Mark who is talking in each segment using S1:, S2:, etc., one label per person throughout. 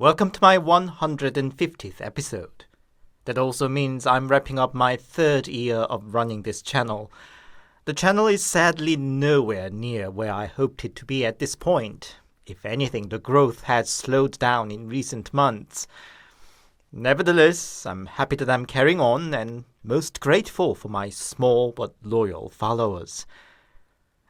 S1: Welcome to my 150th episode. That also means I'm wrapping up my third year of running this channel. The channel is sadly nowhere near where I hoped it to be at this point. If anything, the growth has slowed down in recent months. Nevertheless, I'm happy that I'm carrying on and most grateful for my small but loyal followers.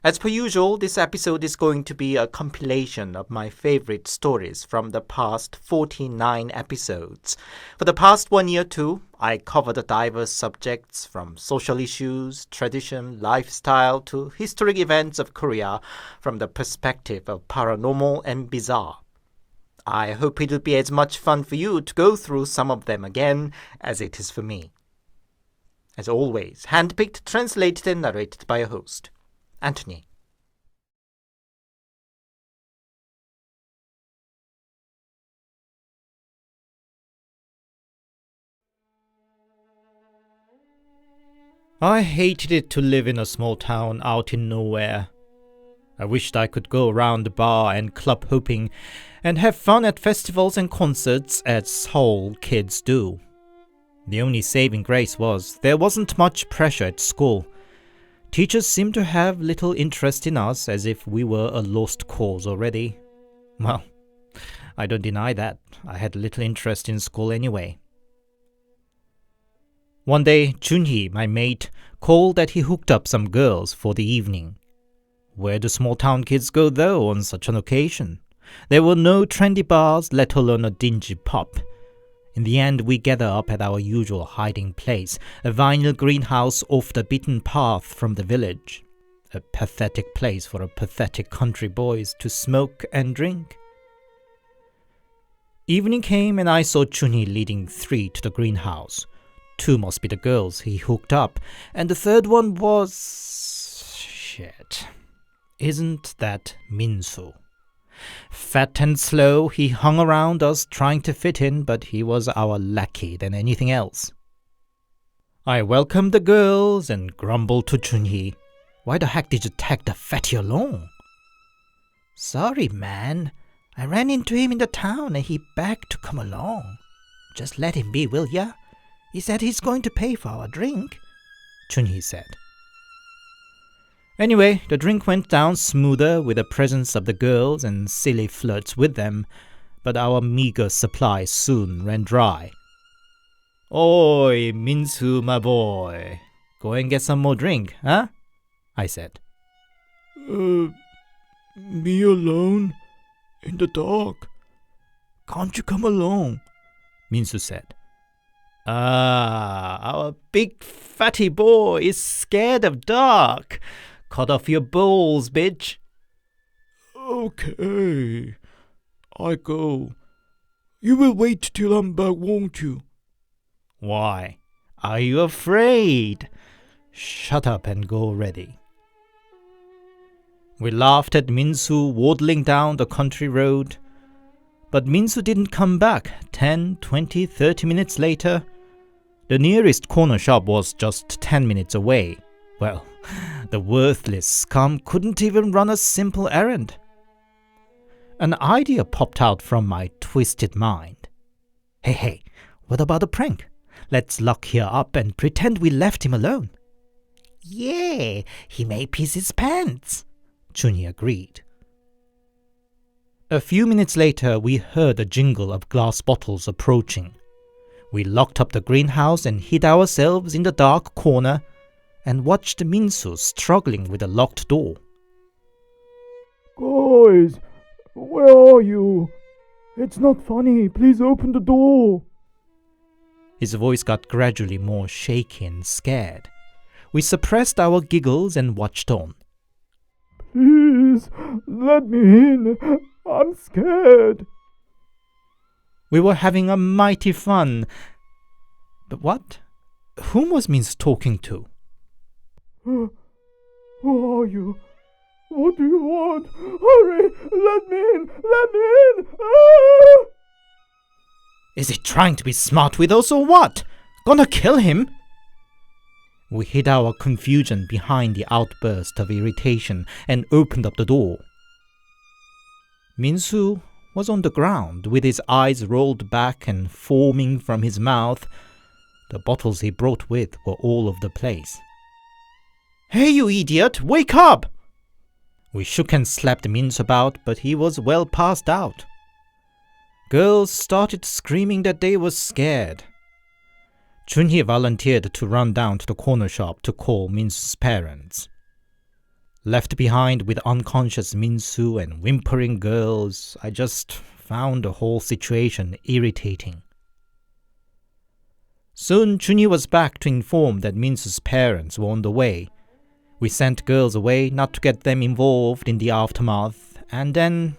S1: As per usual, this episode is going to be a compilation of my favorite stories from the past 49 episodes. For the past 1 year too, I covered diverse subjects from social issues, tradition, lifestyle to historic events of Korea from the perspective of paranormal and bizarre. I hope it will be as much fun for you to go through some of them again as it is for me. As always, handpicked, translated and narrated by a host. Anthony. I hated it to live in a small town out in nowhere. I wished I could go around the bar and club hopping and have fun at festivals and concerts as Seoul kids do. The only saving grace was there wasn't much pressure at school. Teachers seemed to have little interest in us, as if we were a lost cause already. Well, I don't deny that. I had little interest in school anyway. One day, Junhee, my mate, called that he hooked up some girls for the evening. Where do small-town kids go, though, on such an occasion? There were no trendy bars, let alone a dingy pub. In the end, we gather up at our usual hiding place, a vinyl greenhouse off the beaten path from the village. A pathetic place for a pathetic country boys to smoke and drink. Evening came and I saw Junhee leading 3 to the greenhouse. 2 must be the girls he hooked up, and the third one was... shit. Isn't that Minsu? Fat and slow, he hung around us trying to fit in, but he was our lackey than anything else. I welcomed the girls and grumbled to Junhee. Why the heck did you tag the fatty along? Sorry, man. I ran into him in the town and he begged to come along. Just let him be, will ya? He said he's going to pay for our drink, Junhee said. Anyway, the drink went down smoother with the presence of the girls and silly flirts with them, but our meager supply soon ran dry. Oi, Minsu, my boy. Go and get some more drink, huh? I said.
S2: Me alone? In the dark? Can't you come along?
S1: Minsu said. Our big fatty boy is scared of dark. Cut off your balls, bitch.
S2: Okay. I go. You will wait till I'm back, won't you?
S1: Why? Are you afraid? Shut up and go already. We laughed at Minsu waddling down the country road. But Minsu didn't come back. 10, 20, 30 minutes later. The nearest corner shop was just 10 minutes away. Well, the worthless scum couldn't even run a simple errand. An idea popped out from my twisted mind. Hey, what about a prank? Let's lock here up and pretend we left him alone. Yeah, he may piss his pants, Junhee agreed. A few minutes later, we heard a jingle of glass bottles approaching. We locked up the greenhouse and hid ourselves in the dark corner and watched Minsu struggling with the locked door.
S2: Guys, where are you? It's not funny. Please open the door.
S1: His voice got gradually more shaky and scared. We suppressed our giggles and watched on.
S2: Please, let me in. I'm scared.
S1: We were having a mighty fun. But what? Whom was Minsu talking to?
S2: Who are you? What do you want? Hurry! Let me in! Let me in! Ah!
S1: Is he trying to be smart with us or what? Gonna kill him? We hid our confusion behind the outburst of irritation and opened up the door. Minsu was on the ground with his eyes rolled back and foaming from his mouth. The bottles he brought with were all over the place. "Hey, you idiot! Wake up!" We shook and slapped Minsu about, but he was well passed out. Girls started screaming that they were scared. Junhee volunteered to run down to the corner shop to call Minsu's parents. Left behind with unconscious Minsu and whimpering girls, I just found the whole situation irritating. Soon Junhee was back to inform that Minsu's parents were on the way. We sent girls away not to get them involved in the aftermath, and then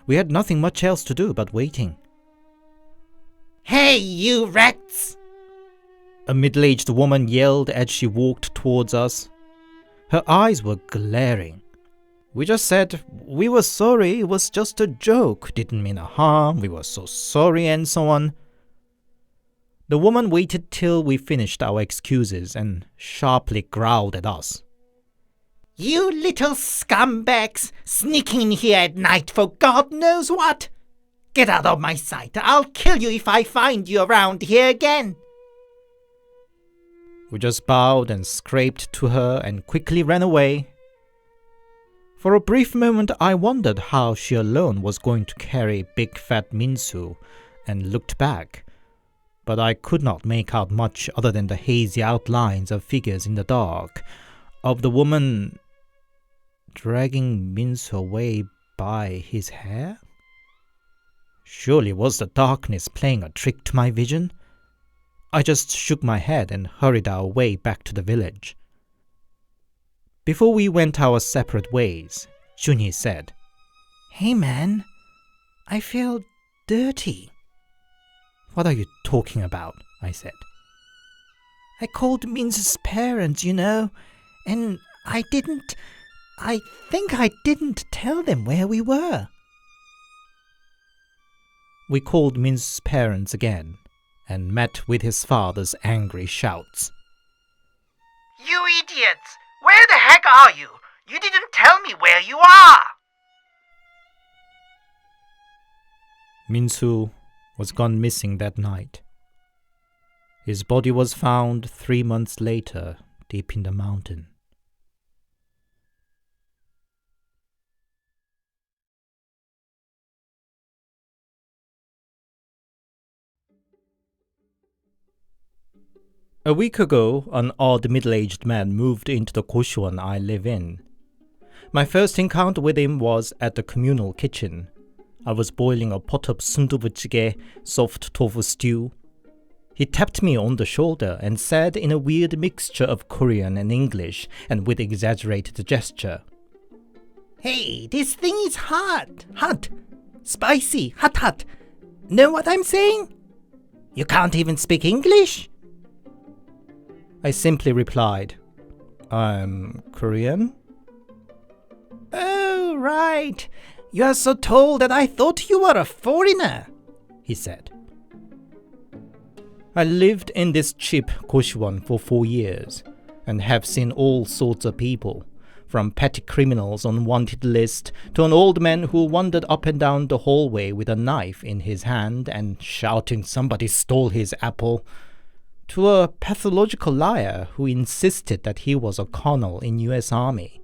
S1: we had nothing much else to do but waiting. "Hey, you rats!" a middle-aged woman yelled as she walked towards us. Her eyes were glaring. We just said, we were sorry, it was just a joke, didn't mean a harm, we were so sorry, and so on. The woman waited till we finished our excuses and sharply growled at us. "You little scumbags, sneaking in here at night for God knows what! Get out of my sight, I'll kill you if I find you around here again!" We just bowed and scraped to her and quickly ran away. For a brief moment I wondered how she alone was going to carry big fat Minsu, and looked back, but I could not make out much other than the hazy outlines of figures in the dark, of the woman dragging Minsu away by his hair. Surely was the darkness playing a trick to my vision? I just shook my head and hurried our way back to the village. Before we went our separate ways, Junhee said, "Hey man, I feel dirty." "What are you talking about?" I said. "I called Minsu's parents, you know, and I think I didn't tell them where we were." We called Minsu's parents again, and met with his father's angry shouts. "You idiots! Where the heck are you? You didn't tell me where you are!" Minsu was gone missing that night. His body was found 3 months later, deep in the mountain. A week ago, an odd middle-aged man moved into the Gosiwon I live in. My first encounter with him was at the communal kitchen. I was boiling a pot of sundubujjigae, soft tofu stew. He tapped me on the shoulder and said in a weird mixture of Korean and English and with exaggerated gesture, "Hey, this thing is hot, spicy, hot. Know what I'm saying? You can't even speak English?" I simply replied, "I'm Korean." "Oh, right. You are so tall that I thought you were a foreigner," he said. I lived in this cheap Gosiwon for 4 years and have seen all sorts of people, from petty criminals on wanted list to an old man who wandered up and down the hallway with a knife in his hand and shouting somebody stole his apple, to a pathological liar who insisted that he was a colonel in US Army.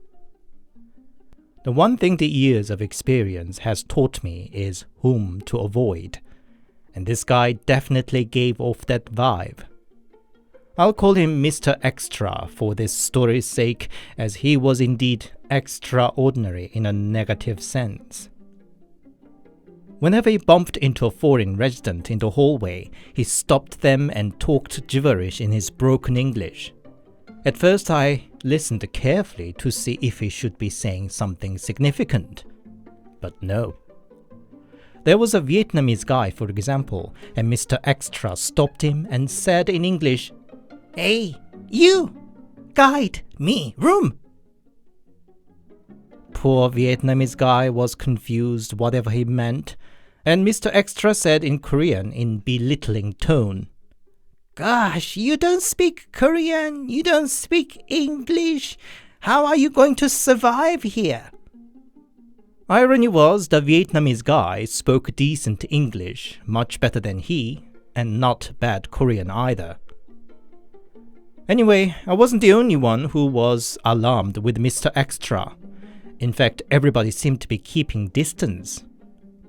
S1: The one thing the years of experience has taught me is whom to avoid, and this guy definitely gave off that vibe. I'll call him Mr. Extra for this story's sake, as he was indeed extraordinary in a negative sense. Whenever he bumped into a foreign resident in the hallway, he stopped them and talked gibberish in his broken English. At first I listened carefully to see if he should be saying something significant, but no. There was a Vietnamese guy, for example, and Mr. Extra stopped him and said in English, "Hey, you! Guide me room!" Poor Vietnamese guy was confused whatever he meant, and Mr. Extra said in Korean in belittling tone, "Gosh, you don't speak Korean, you don't speak English. How are you going to survive here?" Irony was the Vietnamese guy spoke decent English, much better than he, and not bad Korean either. Anyway, I wasn't the only one who was alarmed with Mr. Extra. In fact, everybody seemed to be keeping distance.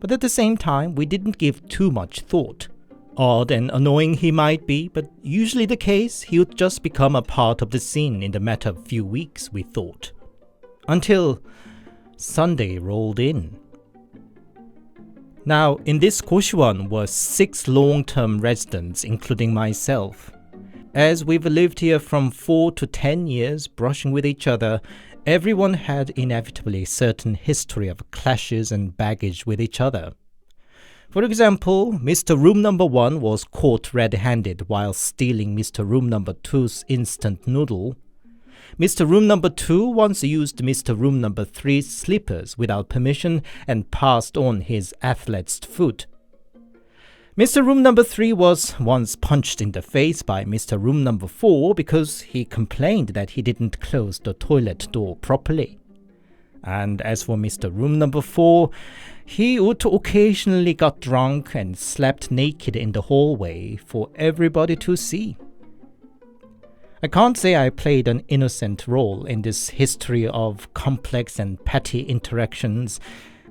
S1: But at the same time, we didn't give too much thought. Odd and annoying he might be, but usually the case, he would just become a part of the scene in the matter of few weeks, we thought. Until Sunday rolled in. Now, in this Gosiwon were 6 long-term residents, including myself. As we've lived here from 4 to 10 years, brushing with each other, everyone had inevitably a certain history of clashes and baggage with each other. For example, Mr. Room Number 1 was caught red-handed while stealing Mr. Room Number 2's instant noodle. Mr. Room Number 2 once used Mr. Room Number 3's slippers without permission and passed on his athlete's foot. Mr. Room Number 3 was once punched in the face by Mr. Room Number 4 because he complained that he didn't close the toilet door properly. And as for Mr. Room Number 4, he would occasionally got drunk and slept naked in the hallway for everybody to see. I can't say I played an innocent role in this history of complex and petty interactions,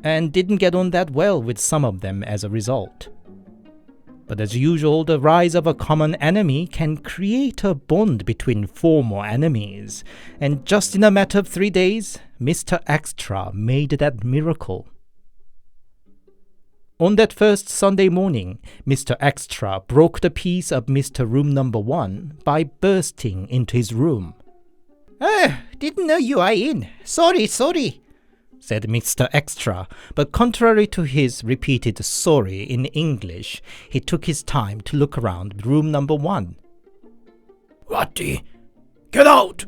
S1: and didn't get on that well with some of them as a result. But as usual, the rise of a common enemy can create a bond between former enemies, and just in a matter of 3 days, Mr. Extra made that miracle. On that first Sunday morning, Mr. Extra broke the peace of Mr. Room Number 1 by bursting into his room. Didn't know you are in. Sorry, said Mr. Extra, but contrary to his repeated sorry in English, he took his time to look around Room Number 1.
S2: Ratty, get out!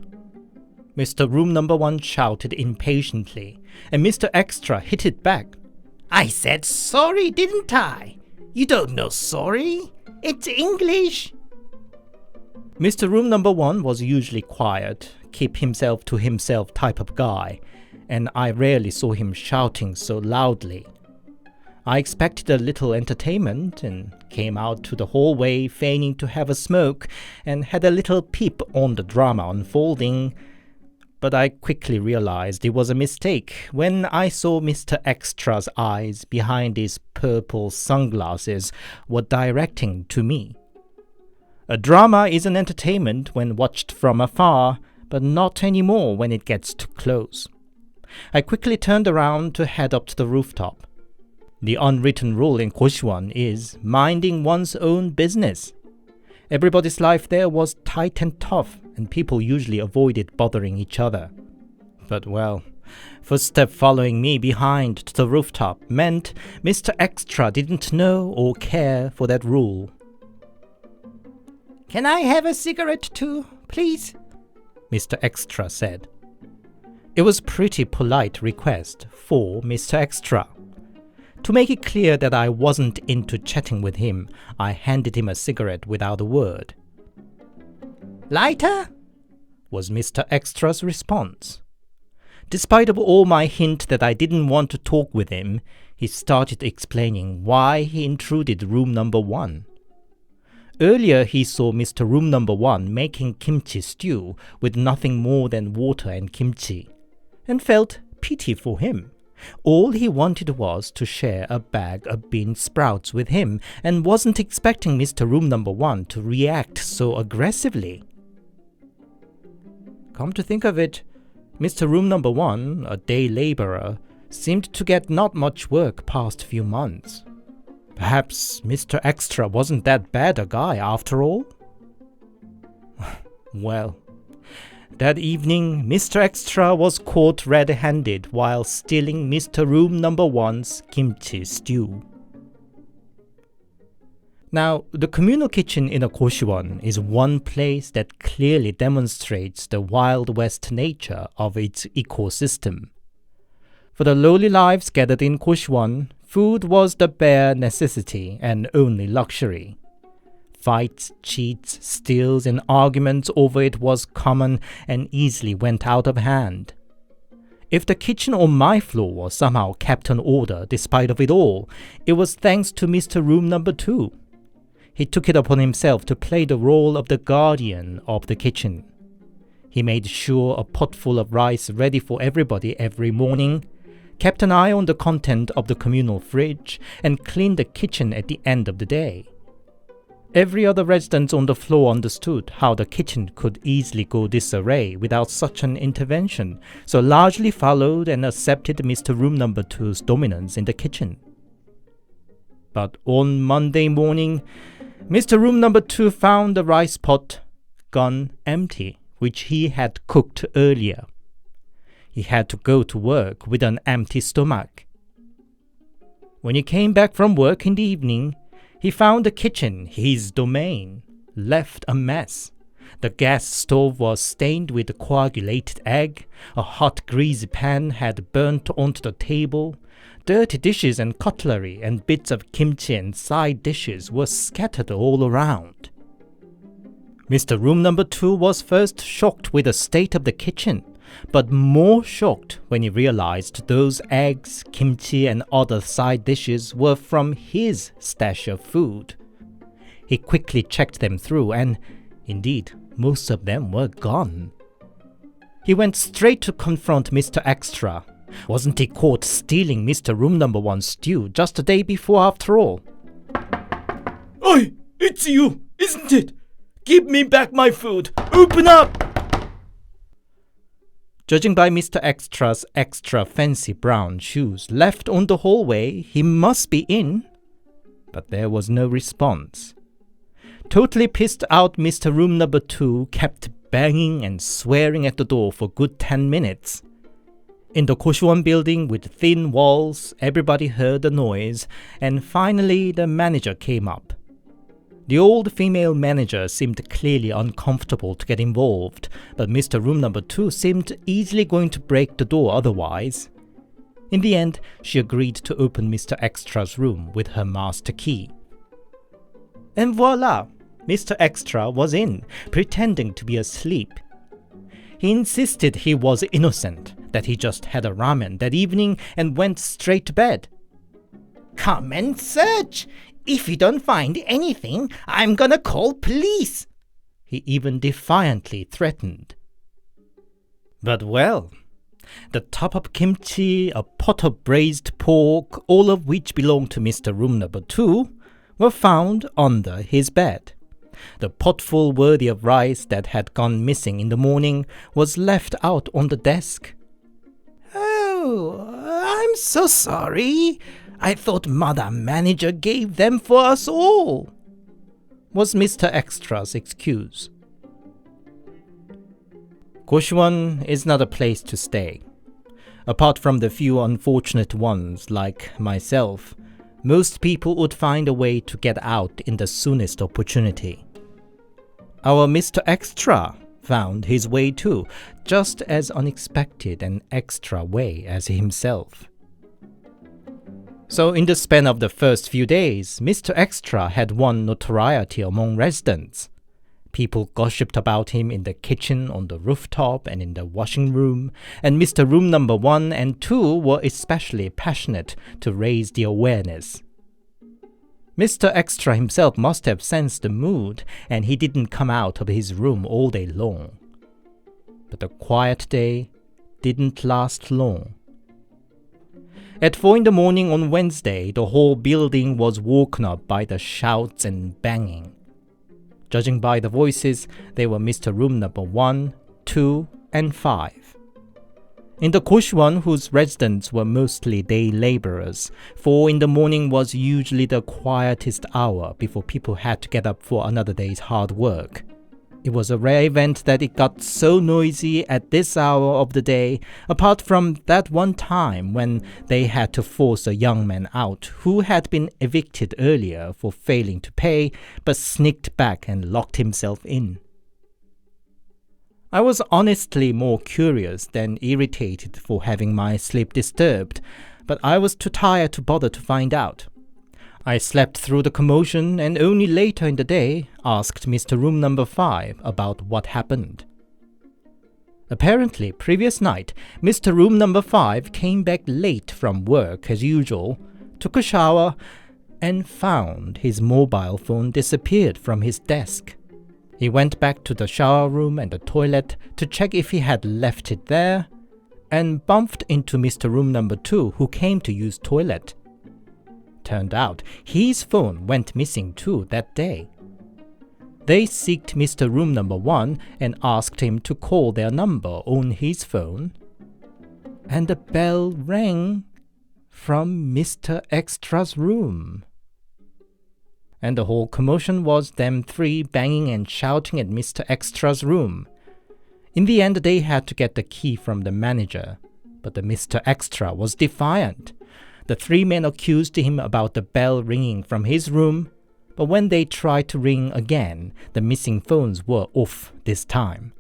S1: Mr. Room Number 1 shouted impatiently, and Mr. Extra hit it back. I said sorry, didn't I? You don't know sorry? It's English. Mr. Room Number 1 was usually quiet, keep himself to himself type of guy, and I rarely saw him shouting so loudly. I expected a little entertainment and came out to the hallway feigning to have a smoke and had a little peep on the drama unfolding. But I quickly realized it was a mistake when I saw Mr. Extra's eyes behind his purple sunglasses were directing to me. A drama is an entertainment when watched from afar, but not anymore when it gets too close. I quickly turned around to head up to the rooftop. The unwritten rule in Gosiwon is minding one's own business. Everybody's life there was tight and tough, and people usually avoided bothering each other. But well, footstep following me behind to the rooftop meant Mr. Extra didn't know or care for that rule. Can I have a cigarette too, please? Mr. Extra said. It was pretty polite request for Mr. Extra. To make it clear that I wasn't into chatting with him, I handed him a cigarette without a word. Lighter? Was Mr. Extra's response. Despite of all my hint that I didn't want to talk with him, he started explaining why he intruded Room Number 1. Earlier he saw Mr. Room Number 1 making kimchi stew with nothing more than water and kimchi, and felt pity for him. All he wanted was to share a bag of bean sprouts with him and wasn't expecting Mr. Room Number 1 to react so aggressively. Come to think of it, Mr. Room Number 1, a day laborer, seemed to get not much work past few months. Perhaps Mr. Extra wasn't that bad a guy after all? Well, that evening, Mr. Extra was caught red-handed while stealing Mr. Room Number 1's kimchi stew. Now, the communal kitchen in a Gosiwon is one place that clearly demonstrates the Wild West nature of its ecosystem. For the lowly lives gathered in Gosiwon, food was the bare necessity and only luxury. Fights, cheats, steals, and arguments over it was common and easily went out of hand. If the kitchen on my floor was somehow kept in order despite of it all, it was thanks to Mr. Room Number 2. He took it upon himself to play the role of the guardian of the kitchen. He made sure a pot full of rice ready for everybody every morning, kept an eye on the content of the communal fridge, and cleaned the kitchen at the end of the day. Every other resident on the floor understood how the kitchen could easily go disarray without such an intervention, so largely followed and accepted Mr. Room Number 2's dominance in the kitchen. But on Monday morning, Mr. Room Number 2 found the rice pot gone empty, which he had cooked earlier. He had to go to work with an empty stomach. When he came back from work in the evening, he found the kitchen, his domain, left a mess. The gas stove was stained with coagulated egg, a hot greasy pan had burnt onto the table, dirty dishes and cutlery and bits of kimchi and side dishes were scattered all around. Mr. Room Number 2 was first shocked with the state of the kitchen, but more shocked when he realized those eggs, kimchi, and other side dishes were from his stash of food. He quickly checked them through, and indeed, most of them were gone. He went straight to confront Mr. Extra. Wasn't he caught stealing Mr. Room Number 1's stew just the day before after all?
S2: Oi! It's you, isn't it? Give me back my food! Open up!
S1: Judging by Mr. Extra's extra fancy brown shoes left on the hallway, he must be in. But there was no response. Totally pissed out, Mr. Room Number 2 kept banging and swearing at the door for good 10 minutes. In the Gosiwon building with thin walls, everybody heard the noise, and finally the manager came up. The old female manager seemed clearly uncomfortable to get involved, but Mr. Room Number 2 seemed easily going to break the door otherwise. In the end, she agreed to open Mr. Extra's room with her master key. And voila! Mr. Extra was in, pretending to be asleep. He insisted he was innocent, that he just had a ramen that evening and went straight to bed.
S3: Come and search! If you don't find anything, I'm gonna call police!
S1: He even defiantly threatened. But well, the top of kimchi, a pot of braised pork, all of which belonged to Mr. Room Number 2, were found under his bed. The potful worthy of rice that had gone missing in the morning was left out on the desk.
S3: Oh, I'm so sorry. I thought Mother Manager gave them for us all,
S1: was Mr. Extra's excuse. Gosiwon is not a place to stay. Apart from the few unfortunate ones like myself, most people would find a way to get out in the soonest opportunity. Our Mr. Extra found his way too, just as unexpected and extra way as himself. So in the span of the first few days, Mr. Extra had won notoriety among residents. People gossiped about him in the kitchen, on the rooftop, and in the washing room, and Mr. Room Number 1 and 2 were especially passionate to raise the awareness. Mr. Extra himself must have sensed the mood, and he didn't come out of his room all day long. But the quiet day didn't last long. At 4 in the morning on Wednesday, the whole building was woken up by the shouts and banging. Judging by the voices, they were Mr. Room Number 1, 2, and 5. In the Gosiwon, whose residents were mostly day laborers, 4 in the morning was usually the quietest hour before people had to get up for another day's hard work. It was a rare event that it got so noisy at this hour of the day, apart from that one time when they had to force a young man out who had been evicted earlier for failing to pay, but sneaked back and locked himself in. I was honestly more curious than irritated for having my sleep disturbed, but I was too tired to bother to find out. I slept through the commotion and only later in the day asked Mr. Room Number 5 about what happened.
S3: Apparently, previous night, Mr. Room number 5 came back late from work as usual, took a shower, and found his mobile phone disappeared from his desk. He went back to the shower room and the toilet to check if he had left it there, and bumped into Mr. Room number 2, who came to use toilet. Turned out his phone went missing too that day. They seeked Mr. Room number 1 and asked him to call their number on his phone, and the bell rang from Mr. Extra's room. And the whole commotion was them three banging and shouting at Mr. Extra's room. In the end, they had to get the key from the manager, but the Mr. Extra was defiant. The three men accused him about the bell ringing from his room, but when they tried to ring again, the missing phones were off this time.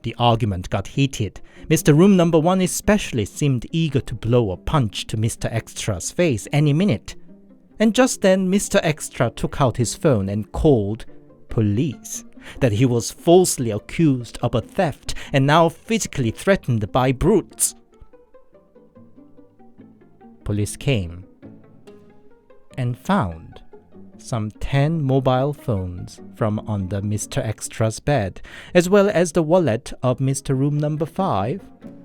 S3: The argument got heated. Mr. Room number 1 especially seemed eager to blow a punch to Mr. Extra's face any minute. And just then, Mr. Extra took out his phone and called police, that he was falsely accused of a theft and now physically threatened by brutes. Police came and found some 10 mobile phones from under Mr. Extra's bed, as well as the wallet of Mr. Room number 5,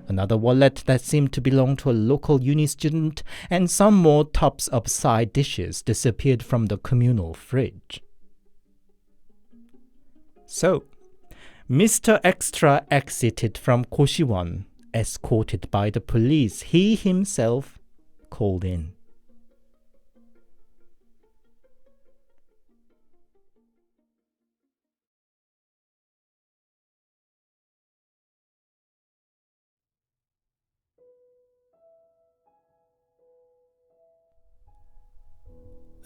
S3: another wallet that seemed to belong to a local uni student, and some more tubs of side dishes disappeared from the communal fridge. So, Mr. Extra exited from Gosiwon, escorted by the police he himself called in.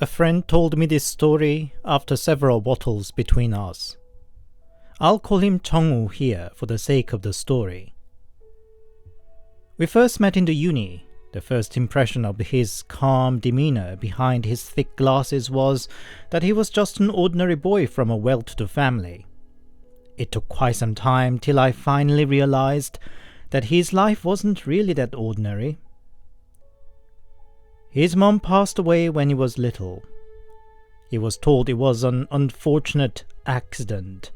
S3: A friend told me this story after several bottles between us. I'll call him Chong-woo here for the sake of the story. We first met in the uni. The first impression of his calm demeanor behind his thick glasses was that he was just an ordinary boy from a well-to-do family. It took quite some time till I finally realized that his life wasn't really that ordinary. His mom passed away when he was little. He was told it was an unfortunate accident,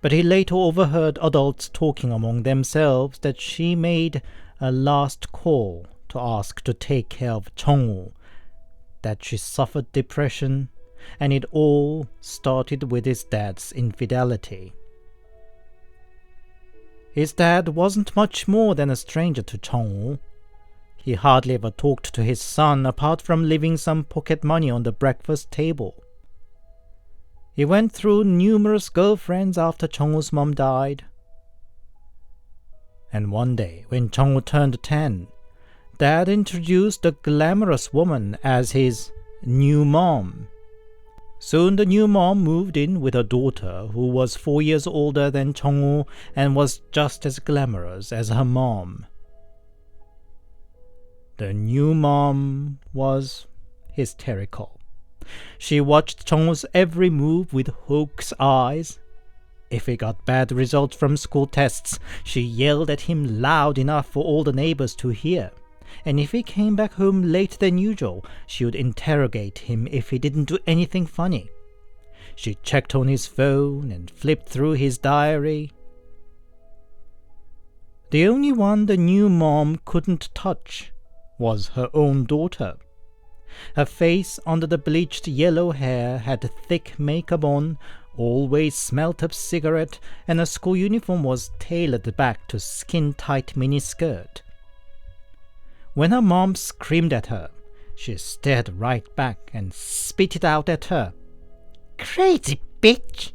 S3: but he later overheard adults talking among themselves that she made a last call to ask to take care of Chong-woo, that she suffered depression, and it all started with his dad's infidelity. His dad wasn't much more than a stranger to Chong-woo. He hardly ever talked to his son apart from leaving some pocket money on the breakfast table. He went through numerous girlfriends after Chong-woo's mom died. And one day, when Chong-woo turned 10, Dad introduced the glamorous woman as his new mom. Soon the new mom moved in with a daughter who was 4 years older than Chong-woo and was just as glamorous as her mom. The new mom was hysterical. She watched Chong-woo's every move with hawk's eyes. If he got bad results from school tests, she yelled at him loud enough for all the neighbors to hear. And if he came back home later than usual, she would interrogate him if he didn't do anything funny. She checked on his phone and flipped through his diary. The only one the new mom couldn't touch was her own daughter. Her face under the bleached yellow hair had thick makeup on, always smelt of cigarette, and her school uniform was tailored back to skin-tight miniskirt. When her mom screamed at her, she stared right back and spit it out at her. "Crazy bitch!"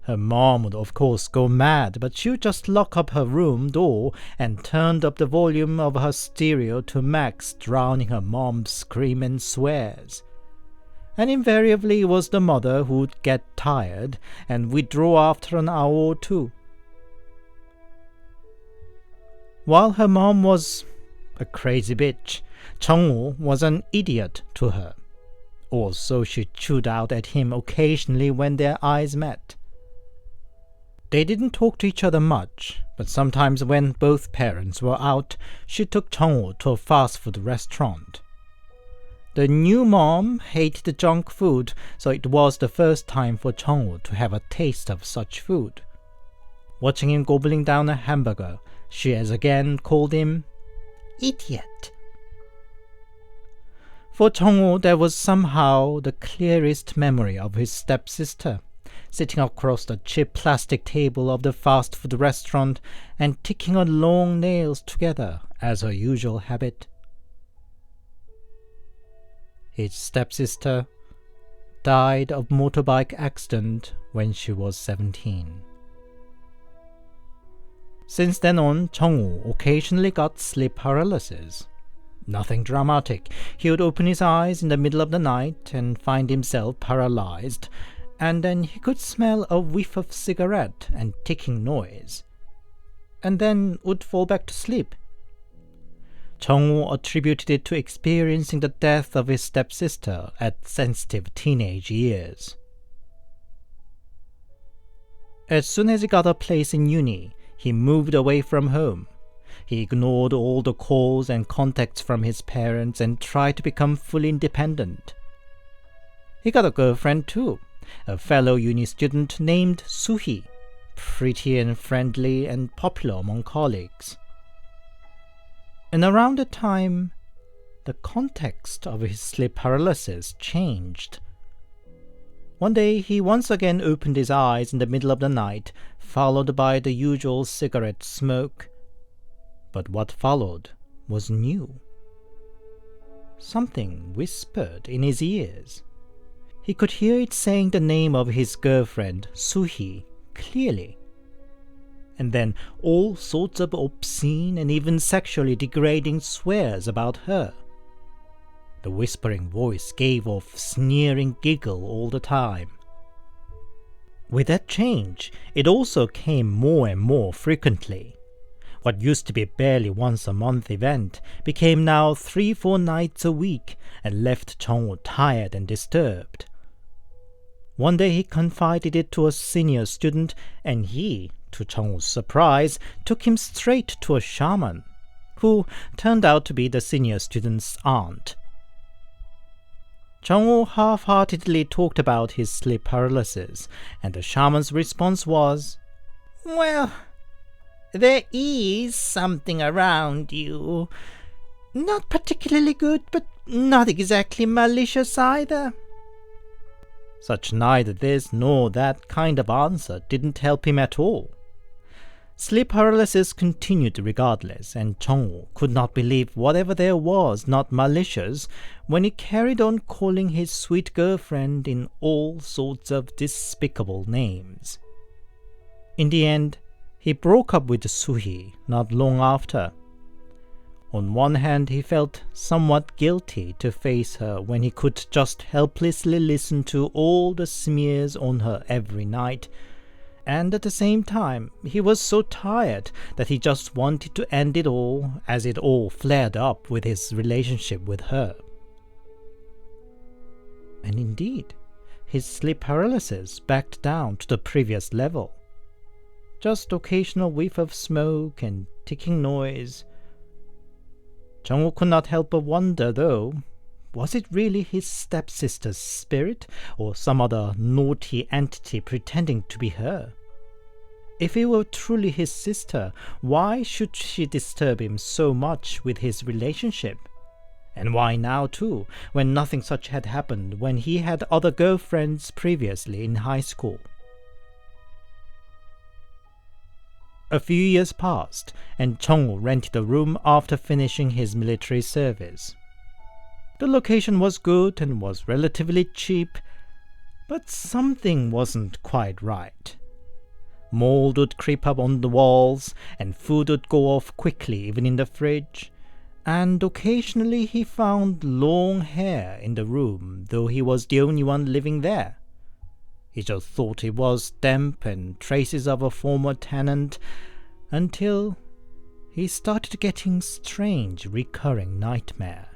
S3: Her mom would of course go mad, but she would just lock up her room door and turned up the volume of her stereo to max, drowning her mom's scream and swears. And invariably it was the mother who would get tired and withdraw after an hour or two. While her mom was a crazy bitch, Chong-woo was an idiot to her. Also, she chewed out at him occasionally when their eyes met. They didn't talk to each other much, but sometimes when both parents were out, she took Chong-woo to a fast food restaurant. The new mom hated junk food, so it was the first time for Chong-woo to have a taste of such food. Watching him gobbling down a hamburger, she as again called him idiot. For Chong-woo, there was somehow the clearest memory of his stepsister, sitting across the cheap plastic table of the fast food restaurant and ticking her long nails together as her usual habit. His stepsister died of motorbike accident when she was 17. Since then on, Chong-woo occasionally got sleep paralysis. Nothing dramatic. He would open his eyes in the middle of the night and find himself paralyzed, and then he could smell a whiff of cigarette and ticking noise, and then would fall back to sleep. Chong-woo attributed it to experiencing the death of his stepsister at sensitive teenage years. As soon as he got a place in uni, he moved away from home. He ignored all the calls and contacts from his parents and tried to become fully independent. He got a girlfriend too, a fellow uni student named Suhi, pretty and friendly and popular among colleagues. And around the time, the context of his sleep paralysis changed. One day he once again opened his eyes in the middle of the night, followed by the usual cigarette smoke. But what followed was new. Something whispered in his ears. He could hear it saying the name of his girlfriend, Suhi, clearly. And then all sorts of obscene and even sexually degrading swears about her. The whispering voice gave off sneering giggle all the time. With that change, it also came more and more frequently. What used to be barely once a month event became now 3-4 nights a week and left Chong-woo tired and disturbed. One day he confided it to a senior student, and he, to Chong-woo's surprise, took him straight to a shaman, who turned out to be the senior student's aunt. Chong-woo half-heartedly talked about his sleep paralysis, and the shaman's response was, "Well, there is something around you. Not particularly good, but not exactly malicious either." Such neither this nor that kind of answer didn't help him at all. Sleep paralysis continued regardless, and Chong-woo could not believe whatever there was not malicious when he carried on calling his sweet girlfriend in all sorts of despicable names. In the end, he broke up with Suhi not long after. On one hand, he felt somewhat guilty to face her when he could just helplessly listen to all the smears on her every night, and at the same time, he was so tired that he just wanted to end it all as it all flared up with his relationship with her. And indeed, his sleep paralysis backed down to the previous level. Just occasional whiff of smoke and ticking noise. Chong-woo could not help but wonder, though, was it really his stepsister's spirit, or some other naughty entity pretending to be her? If it were truly his sister, why should she disturb him so much with his relationship? And why now, too, when nothing such had happened when he had other girlfriends previously in high school? A few years passed, and Chong-woo rented a room after finishing his military service. The location was good and was relatively cheap, but something wasn't quite right. Mold would creep up on the walls, and food would go off quickly even in the fridge, and occasionally he found long hair in the room, though he was the only one living there. He just thought it was damp and traces of a former tenant, until he started getting strange recurring nightmare.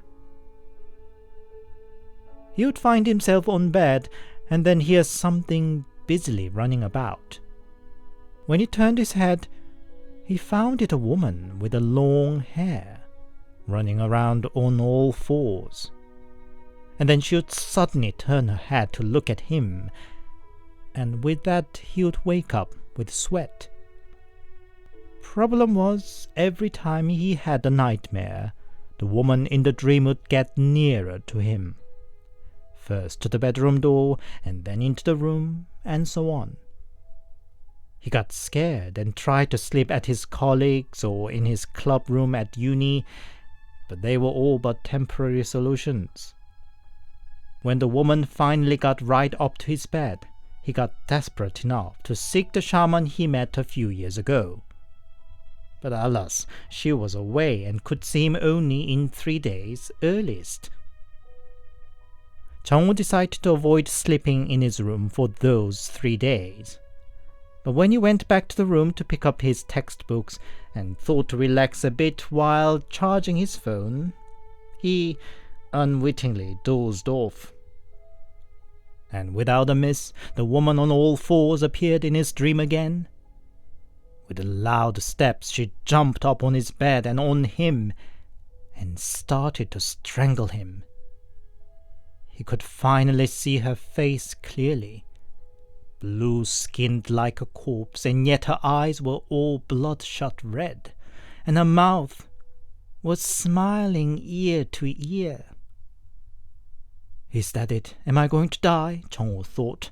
S3: He would find himself on bed and then hear something busily running about. When he turned his head, he found it a woman with a long hair, running around on all fours. And then she would suddenly turn her head to look at him, and with that he would wake up with sweat. Problem was, every time he had a nightmare, the woman in the dream would get nearer to him. First to the bedroom door, and then into the room, and so on. He got scared and tried to sleep at his colleagues or in his club room at uni, but they were all but temporary solutions. When the woman finally got right up to his bed, he got desperate enough to seek the shaman he met a few years ago. But alas, she was away and could see him only in 3 days earliest. Jung-woo decided to avoid sleeping in his room for those 3 days. But when he went back to the room to pick up his textbooks and thought to relax a bit while charging his phone, he unwittingly dozed off. And without a miss, the woman on all fours appeared in his dream again. With loud steps, she jumped up on his bed and on him, and started to strangle him. He could finally see her face clearly, blue-skinned like a corpse, and yet her eyes were all bloodshot red, and her mouth was smiling ear to ear. Is that it? Am I going to die? Jung-woo thought.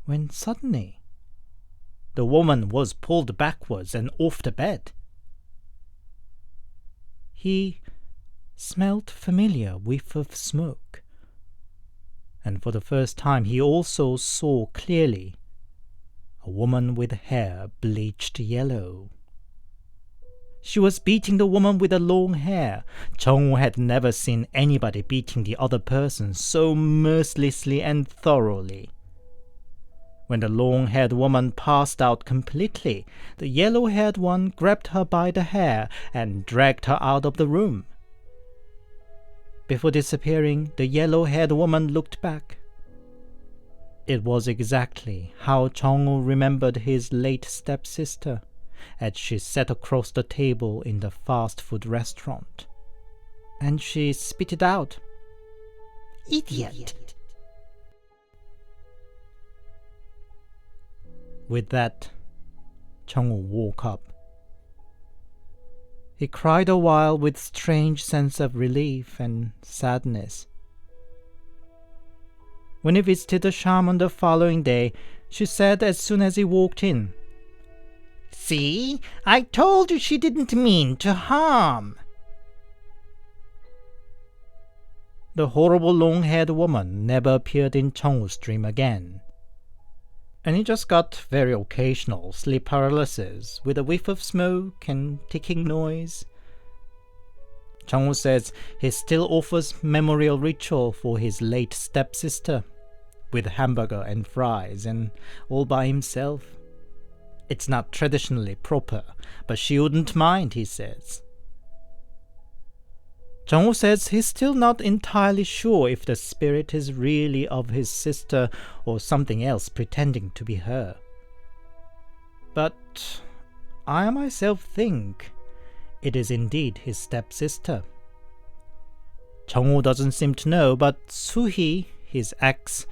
S3: When suddenly, the woman was pulled backwards and off the bed. He smelled familiar whiff of smoke, and for the first time he also saw clearly a woman with hair bleached yellow. She was beating the woman with the long hair. Jung-woo had never seen anybody beating the other person so mercilessly and thoroughly. When the long-haired woman passed out completely, the yellow-haired one grabbed her by the hair and dragged her out of the room. Before disappearing, the yellow-haired woman looked back. It was exactly how Jung-woo remembered his late stepsister, as she sat across the table in the fast food restaurant. And she spit it out. "Idiot!" With that, Jung-woo woke up. He cried a while with strange sense of relief and sadness. When he visited the shaman the following day, she said as soon as he walked in, "See, I told you she didn't mean to harm." The horrible long-haired woman never appeared in Jung-woo's dream again, and he just got very occasional sleep paralysis with a whiff of smoke and ticking noise. Jung-woo says he still offers memorial ritual for his late stepsister, with hamburger and fries and all by himself. It's not traditionally proper, but she wouldn't mind, he says. Jung-woo says he's still not entirely sure if the spirit is really of his sister or something else pretending to be her. But I myself think it is indeed his stepsister. Jung-woo doesn't seem to know, but Soo-hee, his ex,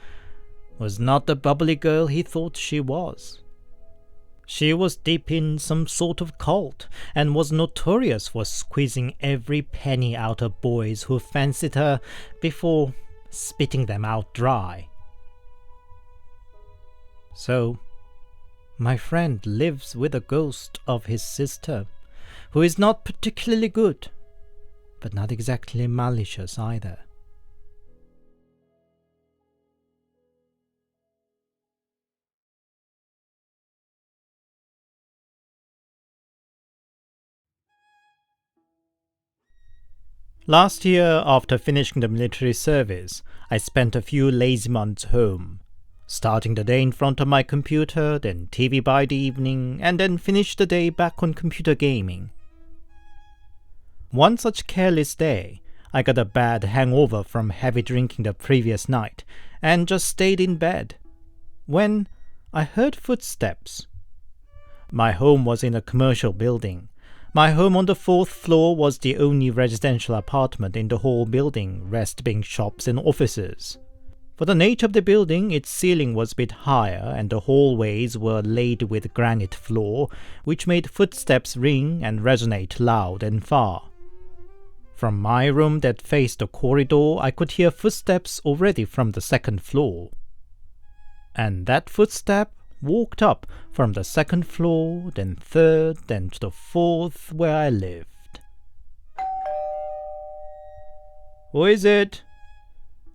S3: was not the bubbly girl he thought she was. She was deep in some sort of cult, and was notorious for squeezing every penny out of boys who fancied her before spitting them out dry. So, my friend lives with a ghost of his sister, who is not particularly good, but not exactly malicious either. Last year, after finishing the military service, I spent a few lazy months home, starting the day in front of my computer, then TV by the evening, and then finished the day back on computer gaming. One such careless day, I got a bad hangover from heavy drinking the previous night, and just stayed in bed, when I heard footsteps My home was in a commercial building. My home on the 4th floor was the only residential apartment in the whole building, rest being shops and offices. For the nature of the building, its ceiling was a bit higher and the hallways were laid with granite floor, which made footsteps ring and resonate loud and far. From my room that faced the corridor, I could hear footsteps already from the 2nd floor. And that footstep walked up from the 2nd floor, then 3rd, then to the 4th where I lived. "Who is it?"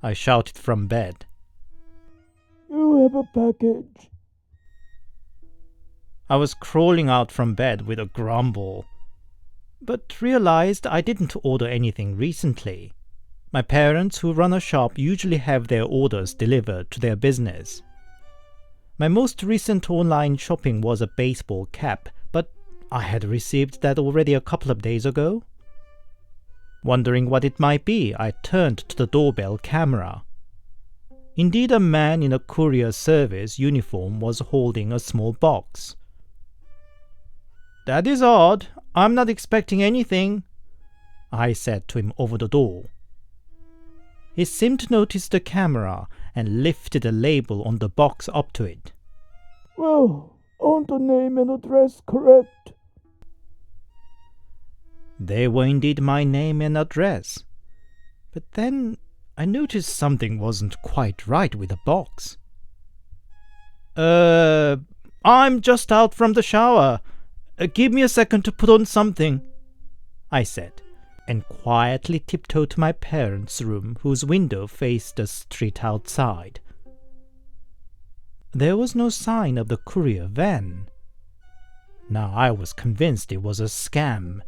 S3: I shouted from bed.
S2: You have a package.
S3: I was crawling out from bed with a grumble, but realized I didn't order anything recently. My parents, who run a shop, usually have their orders delivered to their business. My most recent online shopping was a baseball cap, but I had received that already a couple of days ago. Wondering what it might be, I turned to the doorbell camera. Indeed, a man in a courier service uniform was holding a small box. "That is odd. I'm not expecting anything," I said to him over the door. He seemed to notice the camera and lifted a label on the box up to it.
S2: Well, aren't the name and address correct?
S3: They were indeed my name and address. But then I noticed something wasn't quite right with the box. I'm just out from the shower. Give me a second to put on something," I said, and quietly tiptoed to my parents' room, whose window faced the street outside. There was no sign of the courier van. Now I was convinced it was a scam.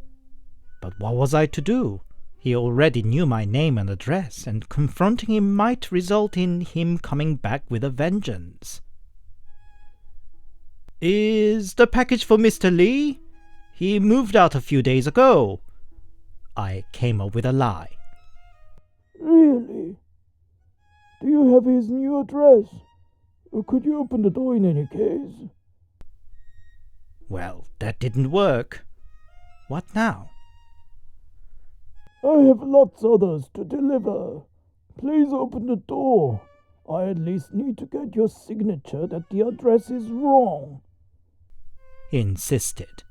S3: But what was I to do? He already knew my name and address, and confronting him might result in him coming back with a vengeance. "Is the package for Mr. Lee? He moved out a few days ago." I came up with a lie.
S2: Really? Do you have his new address? Or could you open the door in any case?
S3: Well, that didn't work. What now?
S2: I have lots others to deliver. Please open the door. I at least need to get your signature that the address is wrong.
S3: He insisted.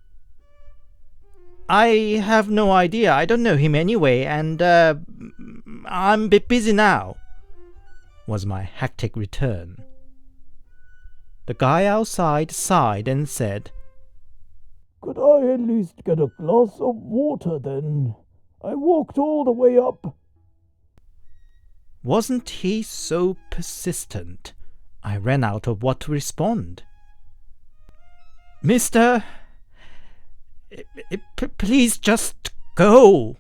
S3: "I have no idea. I don't know him anyway, and I'm a bit busy now," was my hectic return. The guy outside sighed and said,
S2: Could I at least get a glass of water then? I walked all the way up.
S3: Wasn't he so persistent? I ran out of what to respond. "Mister, please just go."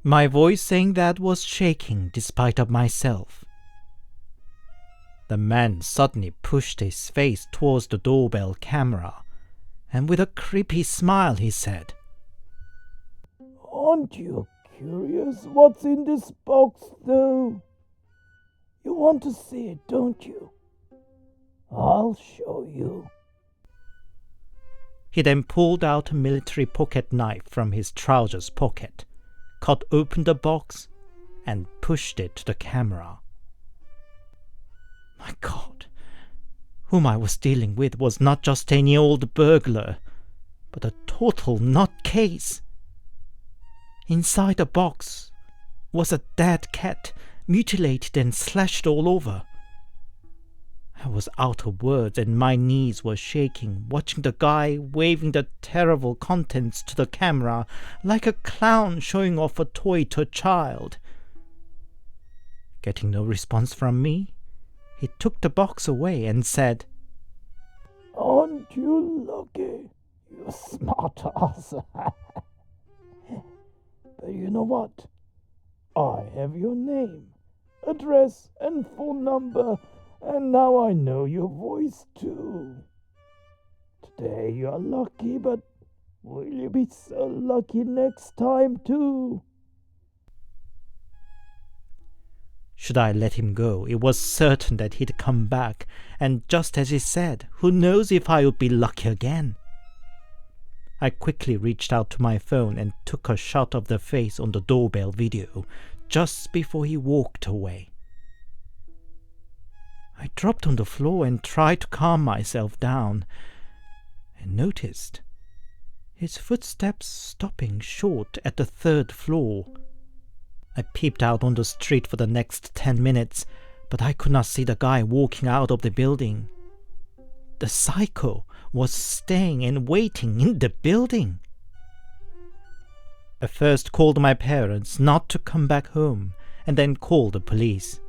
S3: My voice saying that was shaking despite of myself. The man suddenly pushed his face towards the doorbell camera, and with a creepy smile he said,
S2: Aren't you curious what's in this box, though? You want to see it, don't you? I'll show you.
S3: He then pulled out a military pocket knife from his trousers pocket, cut open the box, and pushed it to the camera. My God, whom I was dealing with was not just any old burglar, but a total nutcase. Inside the box was a dead cat, mutilated and slashed all over. I was out of words and my knees were shaking, watching the guy waving the terrible contents to the camera like a clown showing off a toy to a child. Getting no response from me, he took the box away and said,
S2: Aren't you lucky, you smart ass? But you know what? I have your name, address, and phone number, and now I know your voice too. Today you are lucky, but will you be so lucky next time too?
S3: Should I let him go, it was certain that he'd come back, and just as he said, who knows if I would be lucky again. I quickly reached out to my phone and took a shot of the face on the doorbell video, just before he walked away. I dropped on the floor and tried to calm myself down, and noticed his footsteps stopping short at the 3rd floor. I peeped out on the street for the next 10 minutes, but I could not see the guy walking out of the building. The psycho was staying and waiting in the building. I first called my parents not to come back home, and then called the police.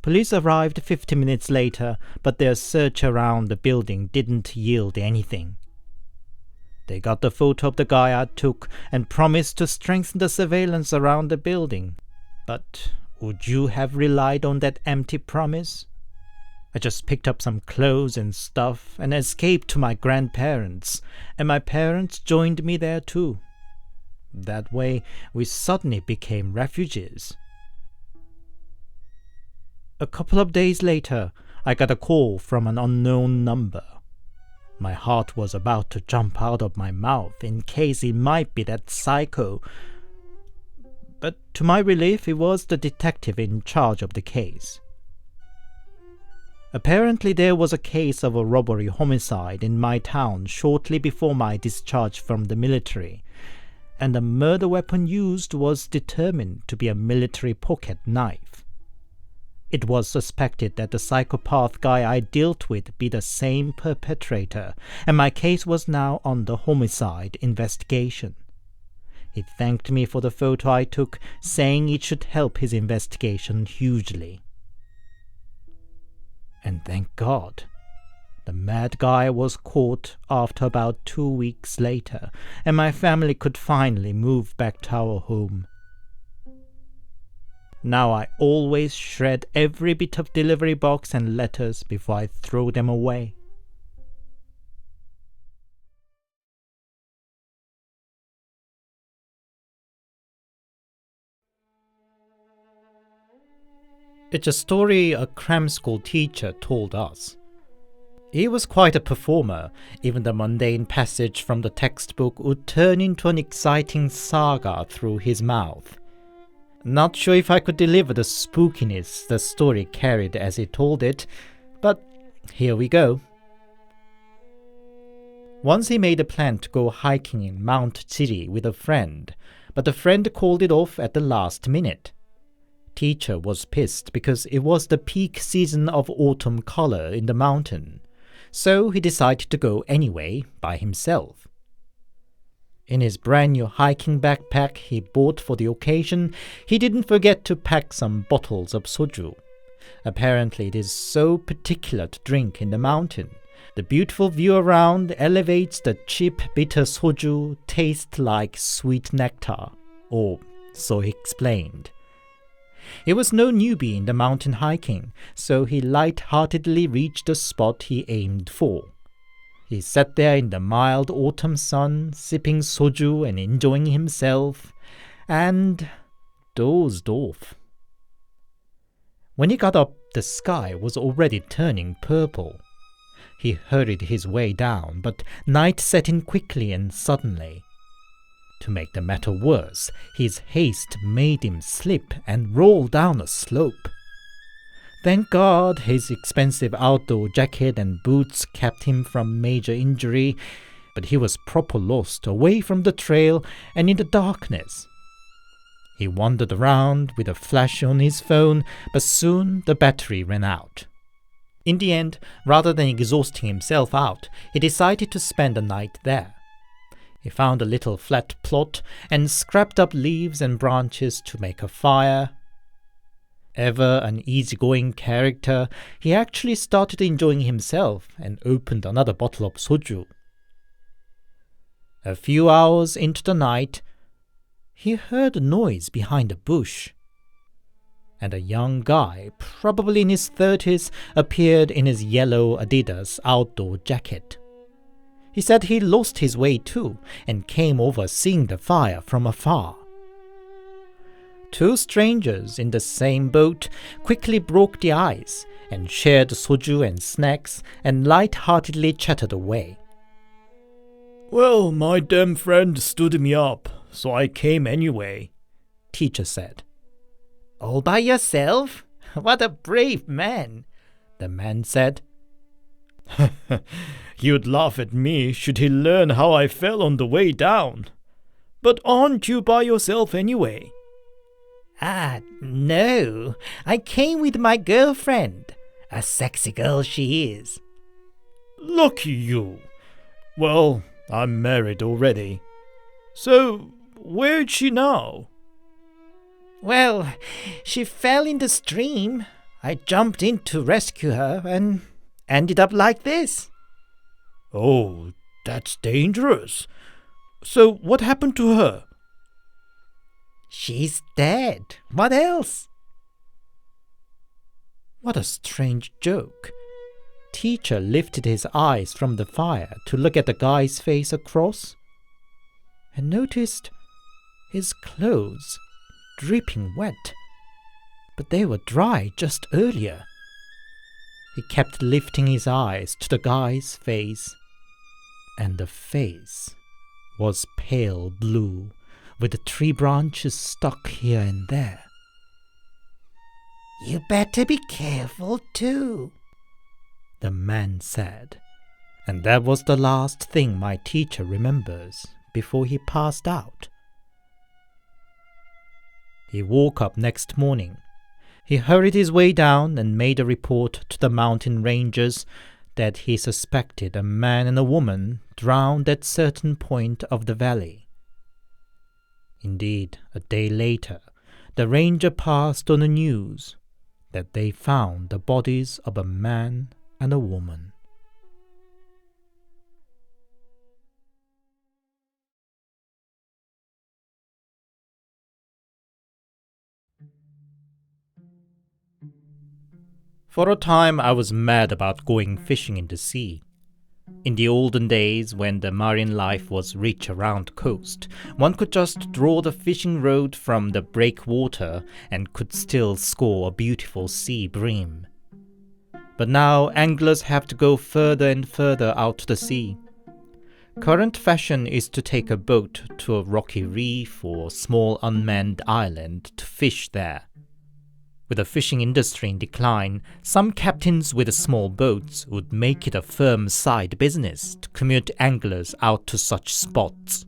S3: Police arrived 50 minutes later, but their search around the building didn't yield anything. They got the photo of the guy I took and promised to strengthen the surveillance around the building. But would you have relied on that empty promise? I just picked up some clothes and stuff and escaped to my grandparents', and my parents joined me there too. That way, we suddenly became refugees. A couple of days later, I got a call from an unknown number. My heart was about to jump out of my mouth in case it might be that psycho. But to my relief, it was the detective in charge of the case. Apparently there was a case of a robbery homicide in my town shortly before my discharge from the military, and the murder weapon used was determined to be a military pocket knife. It was suspected that the psychopath guy I dealt with be the same perpetrator, and my case was now under homicide investigation. He thanked me for the photo I took, saying it should help his investigation hugely. And thank God, the mad guy was caught after about 2 weeks later, and my family could finally move back to our home. Now I always shred every bit of delivery box and letters before I throw them away. It's a story a cram school teacher told us. He was quite a performer. Even the mundane passage from the textbook would turn into an exciting saga through his mouth. Not sure if I could deliver the spookiness the story carried as he told it, but here we go. Once he made a plan to go hiking in Mount Chiri with a friend, but the friend called it off at the last minute. Teacher was pissed because it was the peak season of autumn color in the mountain, so he decided to go anyway by himself. In his brand new hiking backpack he bought for the occasion, he didn't forget to pack some bottles of soju. Apparently it is so particular to drink in the mountain. The beautiful view around elevates the cheap bitter soju taste like sweet nectar, or so he explained. He was no newbie in the mountain hiking, so he light-heartedly reached the spot he aimed for. He sat there in the mild autumn sun, sipping soju and enjoying himself, and dozed off. When he got up, the sky was already turning purple. He hurried his way down, but night set in quickly and suddenly. To make the matter worse, his haste made him slip and roll down a slope. Thank God his expensive outdoor jacket and boots kept him from major injury, but he was proper lost away from the trail and in the darkness. He wandered around with a flash on his phone, but soon the battery ran out. In the end, rather than exhausting himself out, he decided to spend the night there. He found a little flat plot and scraped up leaves and branches to make a fire. Ever an easygoing character, he actually started enjoying himself and opened another bottle of soju. A few hours into the night, he heard a noise behind a bush, and a young guy, probably in his 30s, appeared in his yellow Adidas outdoor jacket. He said he lost his way too and came over seeing the fire from afar. Two strangers in the same boat quickly broke the ice and shared soju and snacks and light-heartedly chatted away.
S2: Well, my damn friend stood me up, so I came anyway,
S3: Teacher said. All by yourself? What a brave man, the man said.
S2: You'd laugh at me should he learn how I fell on the way down. But aren't you by yourself anyway?
S3: No, I came with my girlfriend. A sexy girl she is.
S2: Lucky you. Well, I'm married already. So, where'd she now?
S3: Well, she fell in the stream. I jumped in to rescue her and ended up like this.
S2: Oh, that's dangerous. So, what happened to her?
S3: She's dead. What else?
S1: What a strange joke. Teacher lifted his eyes from the fire to look at the guy's face across and noticed his clothes dripping wet, but they were dry just earlier. He kept lifting his eyes to the guy's face, and the face was pale blue with the tree branches stuck here and there.
S3: You better be careful too,
S1: the man said, and that was the last thing my teacher remembers before he passed out. He woke up next morning. He hurried his way down and made a report to the mountain rangers that he suspected a man and a woman drowned at certain point of the valley. Indeed, a day later, the ranger passed on the news that they found the bodies of a man and a woman. For a time I was mad about going fishing in the sea. In the olden days, when the marine life was rich around the coast, one could just draw the fishing rod from the breakwater and could still score a beautiful sea bream. But now anglers have to go further and further out to the sea. Current fashion is to take a boat to a rocky reef or small unmanned island to fish there. With the fishing industry in decline, some captains with small boats would make it a firm side business to commute anglers out to such spots.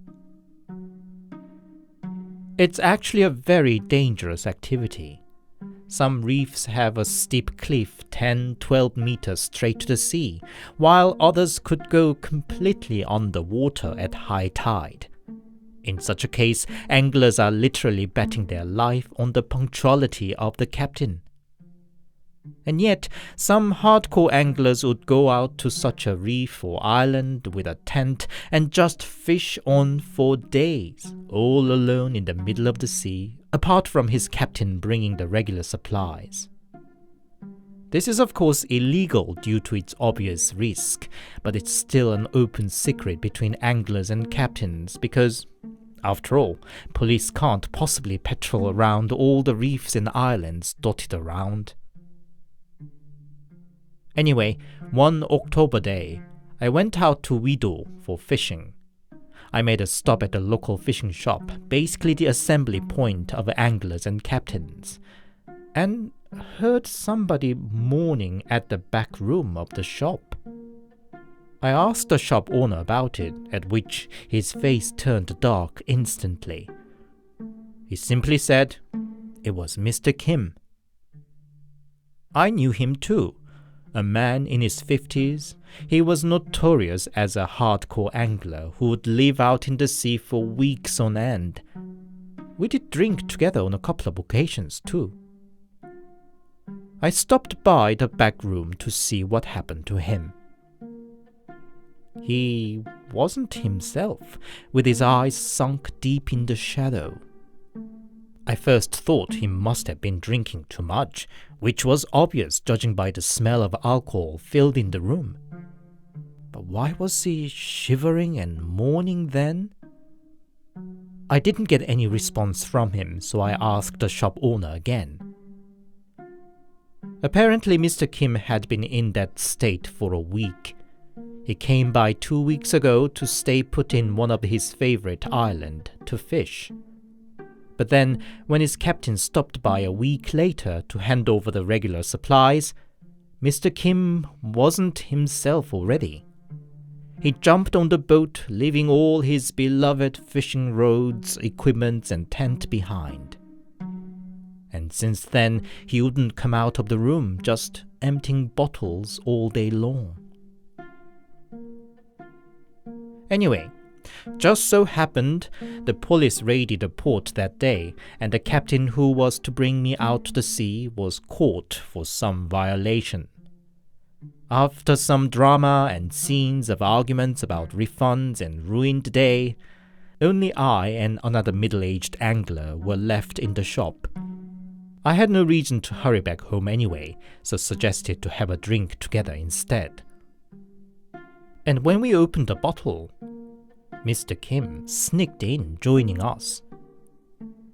S1: It's actually a very dangerous activity. Some reefs have a steep cliff 10-12 meters straight to the sea, while others could go completely underwater at high tide. In such a case, anglers are literally betting their life on the punctuality of the captain. And yet, some hardcore anglers would go out to such a reef or island with a tent and just fish on for days, all alone in the middle of the sea, apart from his captain bringing the regular supplies. This is of course illegal due to its obvious risk, but it's still an open secret between anglers and captains because, after all, police can't possibly patrol around all the reefs and islands dotted around. Anyway, one October day, I went out to Wido for fishing. I made a stop at the local fishing shop, basically the assembly point of anglers and captains, and heard somebody moaning at the back room of the shop. I asked the shop owner about it, at which his face turned dark instantly. He simply said it was Mr. Kim. I knew him too. A man in his 50s, he was notorious as a hardcore angler who would live out in the sea for weeks on end. We did drink together on a couple of occasions too. I stopped by the back room to see what happened to him. He wasn't himself, with his eyes sunk deep in the shadow. I first thought he must have been drinking too much, which was obvious judging by the smell of alcohol filled in the room. But why was he shivering and moaning then?
S3: I didn't get any response from him, so I asked the shop owner again. Apparently, Mr. Kim had been in that state for a week. He came by 2 weeks ago to stay put in one of his favorite islands to fish. But then, when his captain stopped by a week later to hand over the regular supplies, Mr. Kim wasn't himself already. He jumped on the boat, leaving all his beloved fishing rods, equipment, and tent behind. And since then, he wouldn't come out of the room, just emptying bottles all day long. Anyway, just so happened, the police raided the port that day, and the captain who was to bring me out to the sea was caught for some violation. After some drama and scenes of arguments about refunds and ruined day, only I and another middle-aged angler were left in the shop. I had no reason to hurry back home anyway, so suggested to have a drink together instead. And when we opened the bottle, Mr. Kim sneaked in, joining us.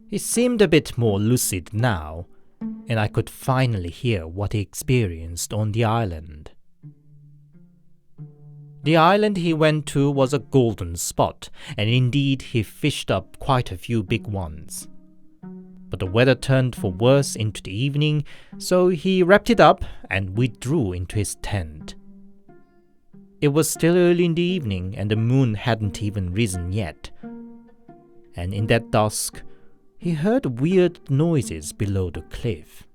S3: He seemed a bit more lucid now, and I could finally hear what he experienced on the island. The island he went to was a golden spot, and indeed he fished up quite a few big ones. But the weather turned for worse into the evening, so he wrapped it up and withdrew into his tent. It was still early in the evening, and the moon hadn't even risen yet. And in that dusk, he heard weird noises below the cliff.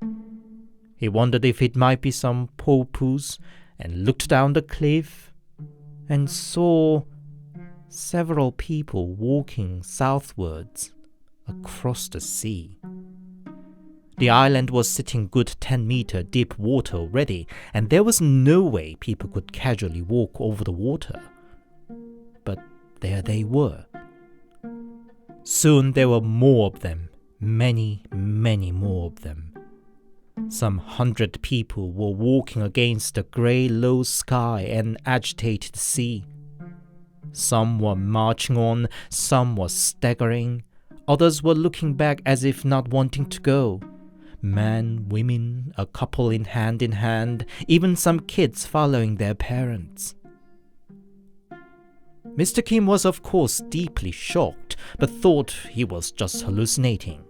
S3: He wondered if it might be some taboos, and looked down the cliff and saw several people walking southwards across the sea. The island was sitting good 10-meter deep water already, and there was no way people could casually walk over the water. But there they were. Soon there were more of them, many, many more of them. Some 100 people were walking against the grey low sky and agitated sea. Some were marching on, some were staggering, others were looking back as if not wanting to go. Men, women, a couple in hand, even some kids following their parents. Mr. Kim was of course deeply shocked, but thought he was just hallucinating.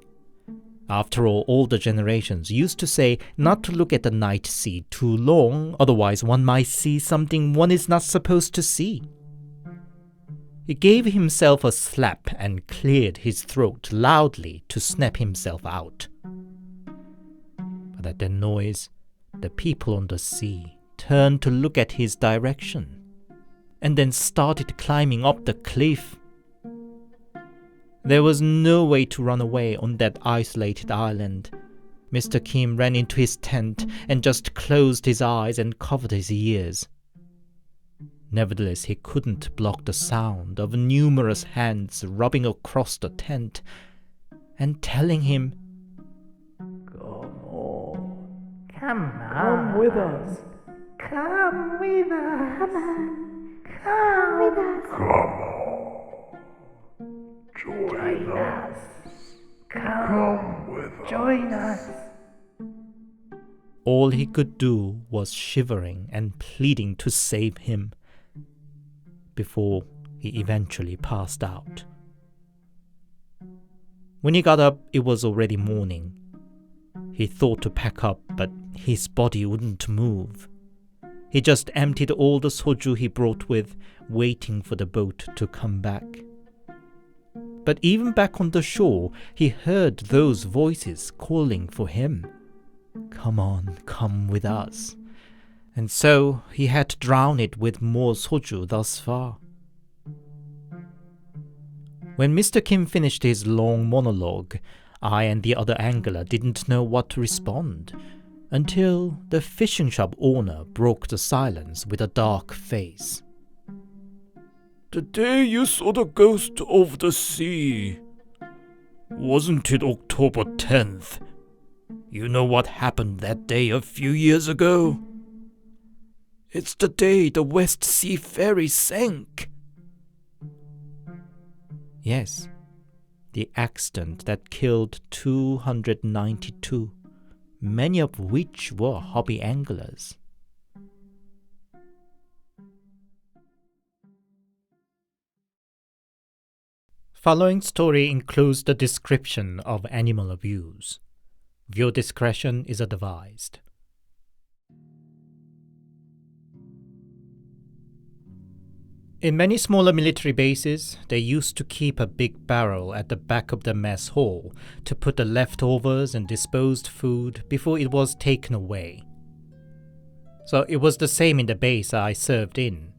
S3: After all, older generations used to say not to look at the night sea too long, otherwise one might see something one is not supposed to see. He gave himself a slap and cleared his throat loudly to snap himself out. But at the noise, the people on the sea turned to look at his direction, and then started climbing up the cliff. There was no way to run away on that isolated island. Mr. Kim ran into his tent and just closed his eyes and covered his ears. Nevertheless, he couldn't block the sound of numerous hands rubbing across the tent and telling him,
S2: Come with us.
S4: Come with us. Come with us.
S2: Join us.
S4: Come
S2: with us.
S4: join us.
S3: all he could do was shivering and pleading to save him before he eventually passed out. When he got up, it was already morning. He thought to pack up, but his body wouldn't move. He just emptied all the soju he brought with, waiting for the boat to come back. But even back on the shore, he heard those voices calling for him. Come on, come with us. And so he had to drown it with more soju thus far. When Mr. Kim finished his long monologue, I and the other angler didn't know what to respond, until the fishing shop owner broke the silence with a dark face.
S2: The day you saw the ghost of the sea, wasn't it October 10th? You know what happened that day a few years ago? It's the day the West Sea ferry sank.
S3: Yes, The accident that killed 292, many of which were hobby anglers. Following story includes the description of animal abuse. Viewer discretion is advised. In many smaller military bases, they used to keep a big barrel at the back of the mess hall to put the leftovers and disposed food before it was taken away. So it was the same in the base I served in.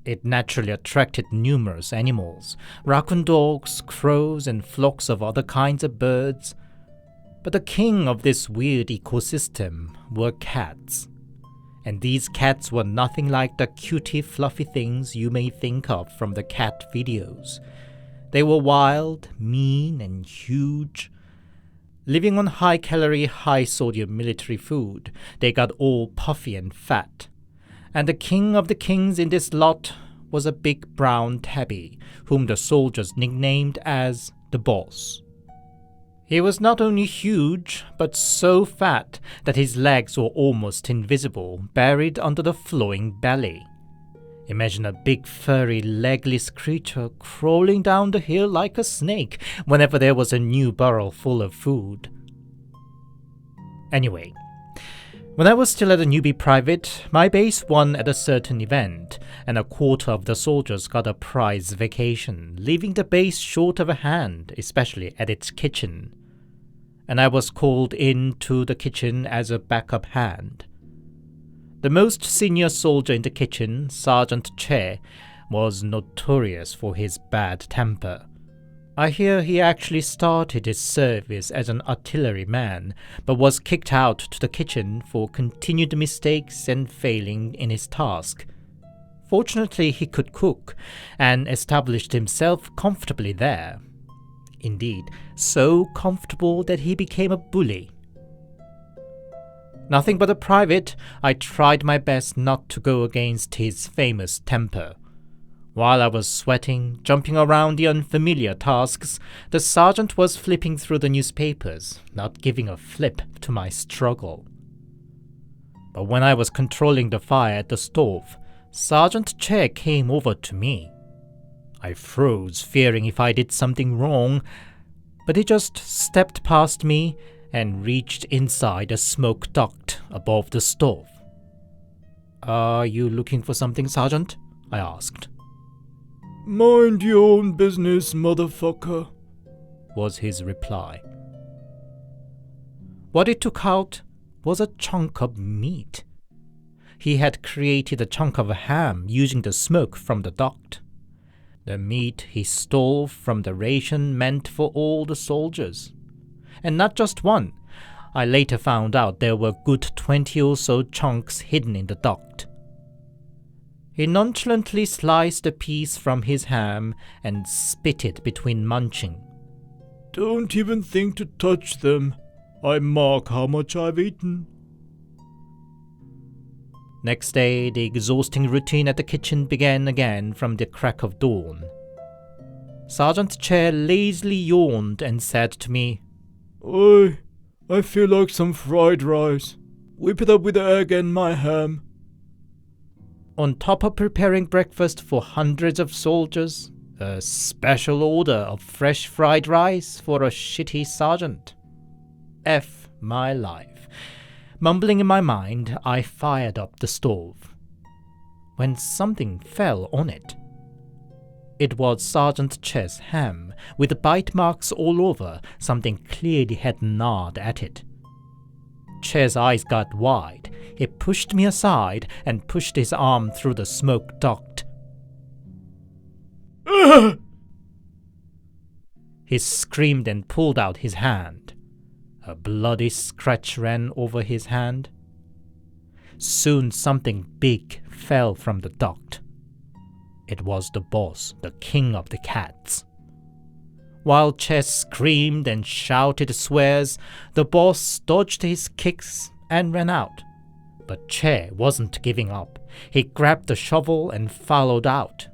S3: It naturally attracted numerous animals, raccoon dogs, crows, and flocks of other kinds of birds. But the king of this weird ecosystem were cats. And these cats were nothing like the cutie fluffy things you may think of from the cat videos. They were wild, mean, and huge. Living on high-calorie, high-sodium military food, they got all puffy and fat. And the king of the kings in this lot was a big brown tabby, whom the soldiers nicknamed as the boss. He was not only huge, but so fat that his legs were almost invisible, buried under the flowing belly. Imagine a big furry legless creature crawling down the hill like a snake whenever there was a new barrel full of food. Anyway, when I was still at a newbie private, my base won at a certain event, and a quarter of the soldiers got a prize vacation, leaving the base short of a hand, especially at its kitchen. And I was called into the kitchen as a backup hand. The most senior soldier in the kitchen, Sergeant Che, was notorious for his bad temper. I hear he actually started his service as an artilleryman, but was kicked out to the kitchen for continued mistakes and failing in his task. Fortunately, he could cook, and established himself comfortably there. Indeed, so comfortable that he became a bully. Nothing but a private, I tried my best not to go against his famous temper. While I was sweating, jumping around the unfamiliar tasks, the sergeant was flipping through the newspapers, not giving a flip to my struggle. But when I was controlling the fire at the stove, Sergeant Che came over to me. I froze, fearing if I did something wrong, but he just stepped past me and reached inside a smoke duct above the stove. "Are you looking for something, Sergeant?" I asked.
S2: Mind your own business, motherfucker,
S3: was his reply. What he took out was a chunk of meat. He had created a chunk of a ham using the smoke from the duct. The meat he stole from the ration meant for all the soldiers. And not just one. I later found out there were good 20 or so chunks hidden in the duct. He nonchalantly sliced a piece from his ham and spit it between munching.
S2: Don't even think to touch them. I mark how much I've eaten.
S3: Next day, the exhausting routine at the kitchen began again from the crack of dawn. Sergeant Che lazily yawned and said to me,
S2: Oi, I feel like some fried rice. Whip it up with the egg and my ham.
S3: On top of preparing breakfast for hundreds of soldiers, a special order of fresh fried rice for a shitty sergeant. F my life. Mumbling in my mind, I fired up the stove. When something fell on it. It was Sergeant Che's ham, with bite marks all over. Something clearly had gnawed at it. Che's eyes got wide. He pushed me aside and pushed his arm through the smoke duct. He screamed and pulled out his hand. A bloody scratch ran over his hand. Soon something big fell from the duct. It was the boss, the king of the cats. While Che screamed and shouted swears, the boss dodged his kicks and ran out. But Che wasn't giving up. He grabbed the shovel and followed out.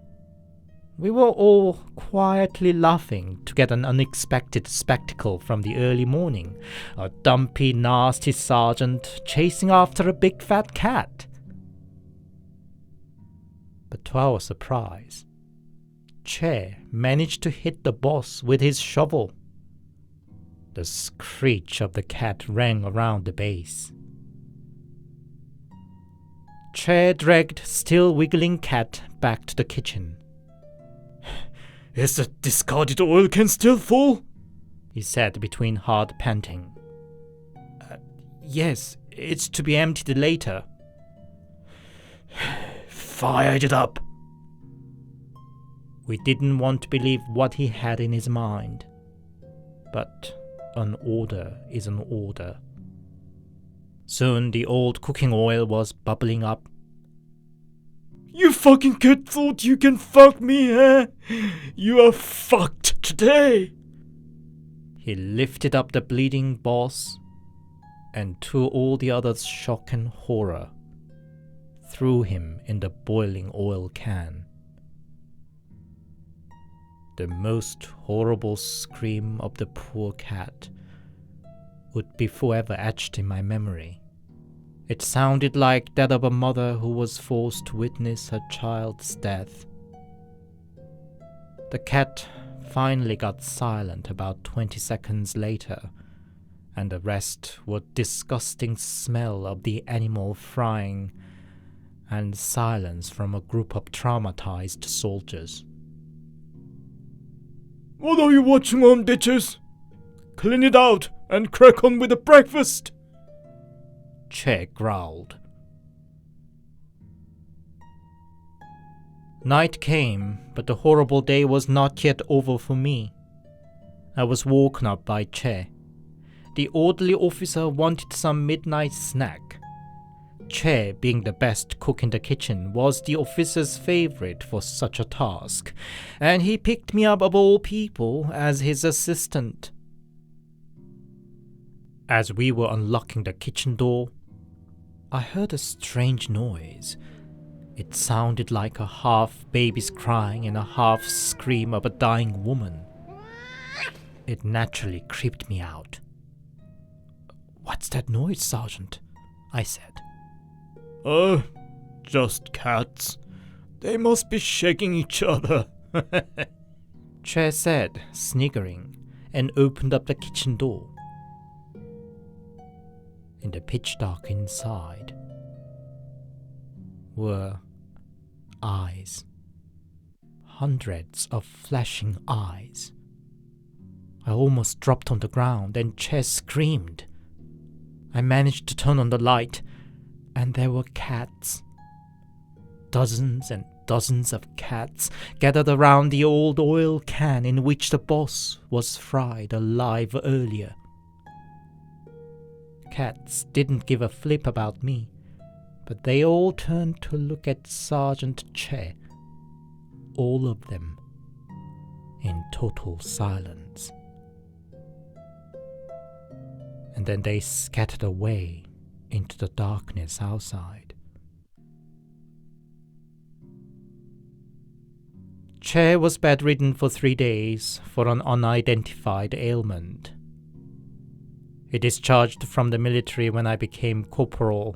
S3: We were all quietly laughing to get an unexpected spectacle from the early morning, a dumpy, nasty sergeant chasing after a big fat cat. But to our surprise, Che managed to hit the boss with his shovel. The screech of the cat rang around the base. Che dragged still wiggling cat back to the kitchen. "Is the discarded oil can still full?" he said between hard panting. Yes, it's to be emptied later." "Fired it up." We didn't want to believe what he had in his mind. But an order is an order. Soon the old cooking oil was bubbling up. "You fucking kid thought you can fuck me, eh? You are fucked today." He lifted up the bleeding boss, and to all the others' shock and horror, threw him in the boiling oil can. The most horrible scream of the poor cat would be forever etched in my memory. It sounded like that of a mother who was forced to witness her child's death. The cat finally got silent about 20 seconds later, and the rest were disgusting smell of the animal frying and silence from a group of traumatized soldiers. "What are you watching on, bitches? Clean it out and crack on with the breakfast," Che growled. Night came, but the horrible day was not yet over for me. I was woken up by Che. The orderly officer wanted some midnight snack. Che, being the best cook in the kitchen, was the officer's favorite for such a task, and he picked me up of all people as his assistant. As we were unlocking the kitchen door, I heard a strange noise. It sounded like a half baby's crying and a half scream of a dying woman. It naturally creeped me out. "What's that noise, Sergeant?" I said. Just cats. They must be shaking each other," Che said, sniggering, and opened up the kitchen door. In the pitch dark inside were eyes. Hundreds of flashing eyes. I almost dropped on the ground and Che screamed. I managed to turn on the light, and there were cats. Dozens and dozens of cats gathered around the old oil can in which the boss was fried alive earlier. Cats didn't give a flip about me, but they all turned to look at Sergeant Che, all of them, in total silence. And then they scattered away into the darkness outside. Che was bedridden for 3 days for an unidentified ailment. He discharged from the military when I became corporal,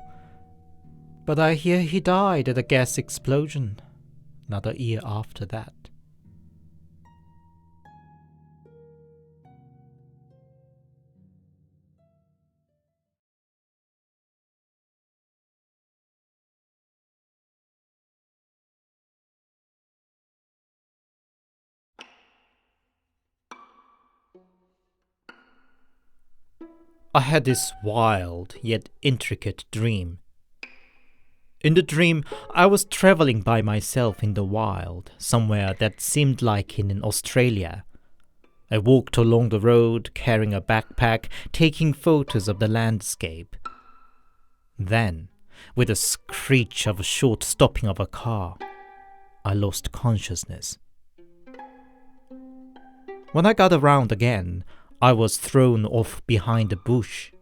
S3: but I hear he died at a gas explosion another year after that. I had this wild yet intricate dream. In the dream, I was traveling by myself in the wild, somewhere that seemed like in Australia. I walked along the road, carrying a backpack, taking photos of the landscape. Then, with a screech of a short stopping of a car, I lost consciousness. When I got around again, I was thrown off behind a bush.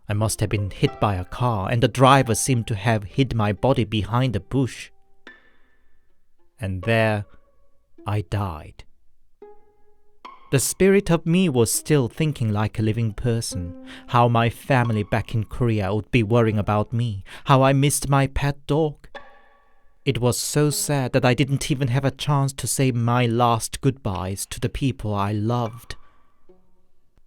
S3: I must have been hit by a car, and the driver seemed to have hid my body behind a bush. And there, I died. The spirit of me was still thinking like a living person, how my family back in Korea would be worrying about me, how I missed my pet dog. It was so sad that I didn't even have a chance to say my last goodbyes to the people I loved.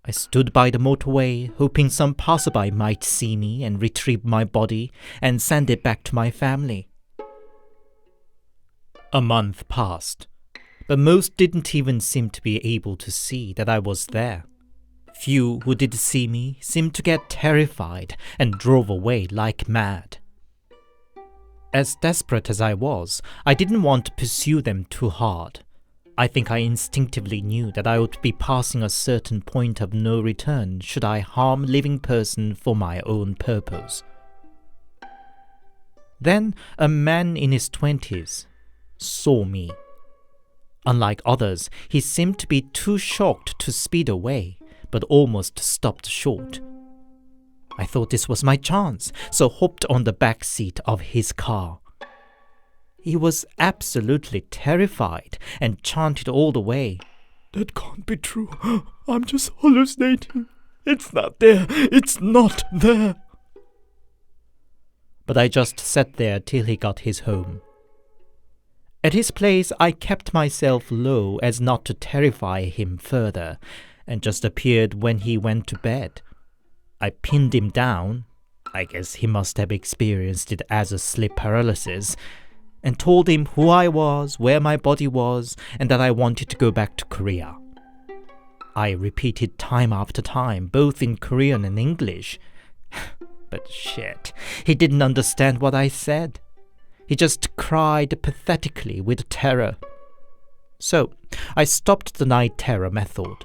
S3: I stood by the motorway, hoping some passerby might see me and retrieve my body and send it back to my family. A month passed, but most didn't even seem to be able to see that I was there. Few who did see me seemed to get terrified and drove away like mad. As desperate as I was, I didn't want to pursue them too hard. I think I instinctively knew that I would be passing a certain point of no return should I harm a living person for my own purpose. Then a man in his 20s saw me. Unlike others, he seemed to be too shocked to speed away, but almost stopped short. I thought this was my chance, so hopped on the back seat of his car. He was absolutely terrified and chanted all the way,
S2: "That can't be true. I'm just hallucinating. It's not there. It's not there."
S3: But I just sat there till he got his home. At his place, I kept myself low as not to terrify him further, and just appeared when he went to bed. I pinned him down, I guess he must have experienced it as a sleep paralysis, and told him who I was, where my body was, and that I wanted to go back to Korea. I repeated time after time, both in Korean and English. But shit, he didn't understand what I said. He just cried pathetically with terror. So, I stopped the night terror method.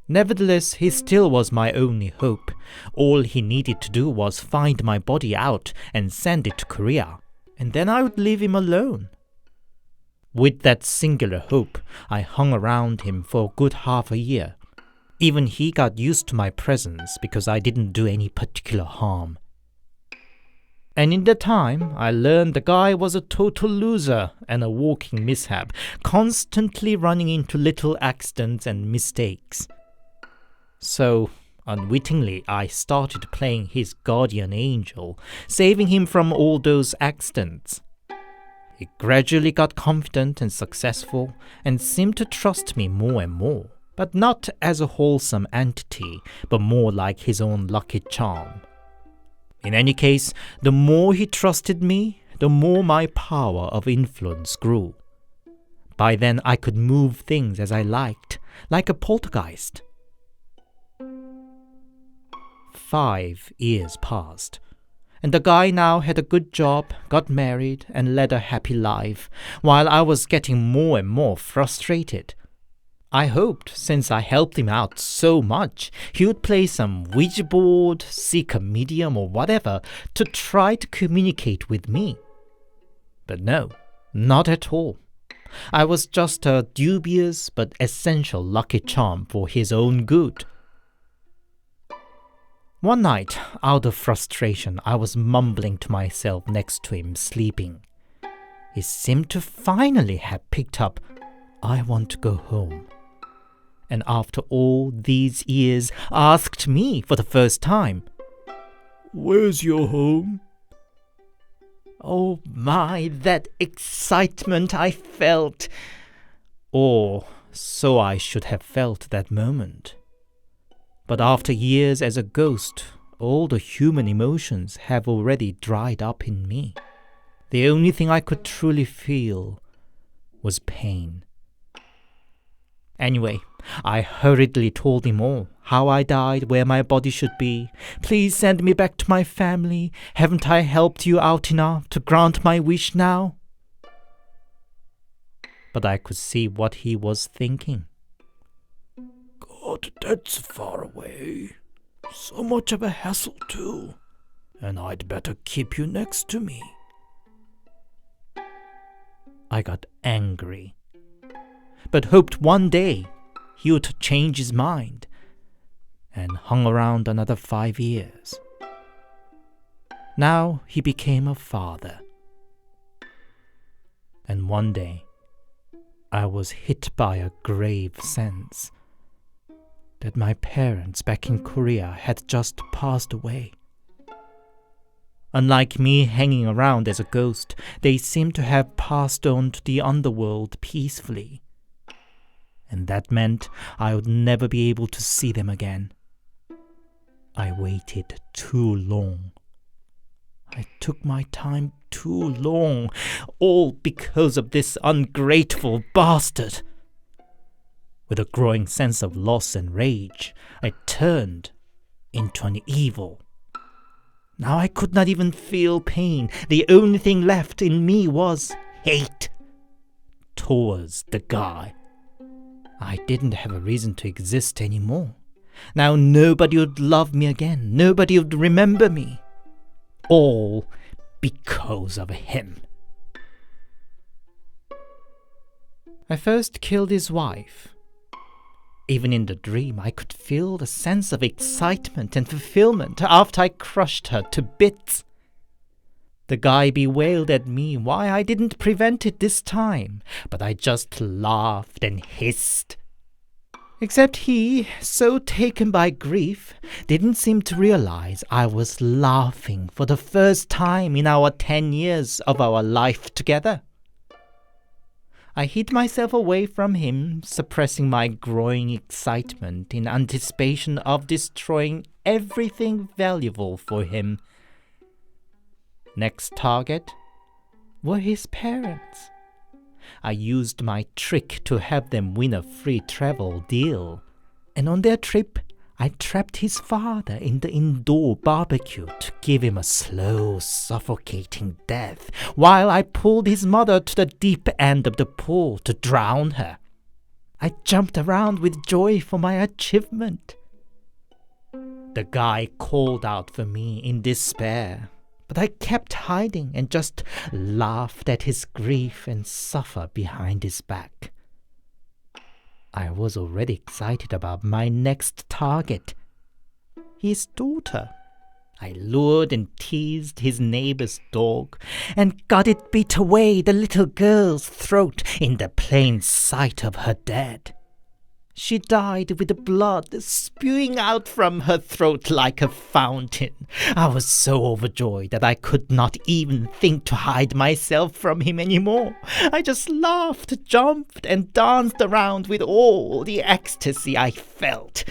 S3: Nevertheless, he still was my only hope. All he needed to do was find my body out and send it to Korea, and then I would leave him alone. With that singular hope, I hung around him for a good half a year. Even he got used to my presence because I didn't do any particular harm. And in that time, I learned the guy was a total loser and a walking mishap, constantly running into little accidents and mistakes. So, unwittingly, I started playing his guardian angel, saving him from all those accidents. He gradually got confident and successful, and seemed to trust me more and more, but not as a wholesome entity, but more like his own lucky charm. In any case, the more he trusted me, the more my power of influence grew. By then I could move things as I liked, like a poltergeist. 5 years passed, and the guy now had a good job, got married, and led a happy life, while I was getting more and more frustrated. I hoped, since I helped him out so much, he would play some Ouija board, seek a medium or whatever to try to communicate with me. But no, not at all. I was just a dubious but essential lucky charm for his own good. One night, out of frustration, I was mumbling to myself next to him, sleeping. He seemed to finally have picked up, "I want to go home." And after all these years, asked me for the first time,
S2: "Where's your home?"
S3: Oh my, that excitement I felt! Or so I should have felt that moment. But after years as a ghost, all the human emotions have already dried up in me. The only thing I could truly feel was pain. Anyway, I hurriedly told him all, how I died, where my body should be. Please send me back to my family. Haven't I helped you out enough to grant my wish now? But I could see what he was thinking.
S2: "God, that's far away. So much of a hassle too. And I'd better keep you next to me."
S3: I got angry, but hoped one day he would change his mind, and hung around another 5 years. Now he became a father. And one day, I was hit by a grave sense that my parents back in Korea had just passed away. Unlike me hanging around as a ghost, they seemed to have passed on to the underworld peacefully. And that meant I would never be able to see them again. I waited too long. I took my time too long, all because of this ungrateful bastard. With a growing sense of loss and rage, I turned into an evil. Now I could not even feel pain. The only thing left in me was hate towards the guy. I didn't have a reason to exist anymore. Now nobody would love me again. Nobody would remember me. All because of him. I first killed his wife. Even in the dream, I could feel the sense of excitement and fulfillment after I crushed her to bits. The guy bewailed at me why I didn't prevent it this time, but I just laughed and hissed. Except he, so taken by grief, didn't seem to realize I was laughing for the first time in our 10 years of our life together. I hid myself away from him, suppressing my growing excitement in anticipation of destroying everything valuable for him. Next target were his parents. I used my trick to have them win a free travel deal, and on their trip, I trapped his father in the indoor barbecue to give him a slow, suffocating death, while I pulled his mother to the deep end of the pool to drown her. I jumped around with joy for my achievement. The guy called out for me in despair, but I kept hiding and just laughed at his grief and suffer behind his back. I was already excited about my next target, his daughter. I lured and teased his neighbor's dog and got it beat away the little girl's throat in the plain sight of her dad. She died with the blood spewing out from her throat like a fountain. I was so overjoyed that I could not even think to hide myself from him anymore. I just laughed, jumped, and danced around with all the ecstasy I felt.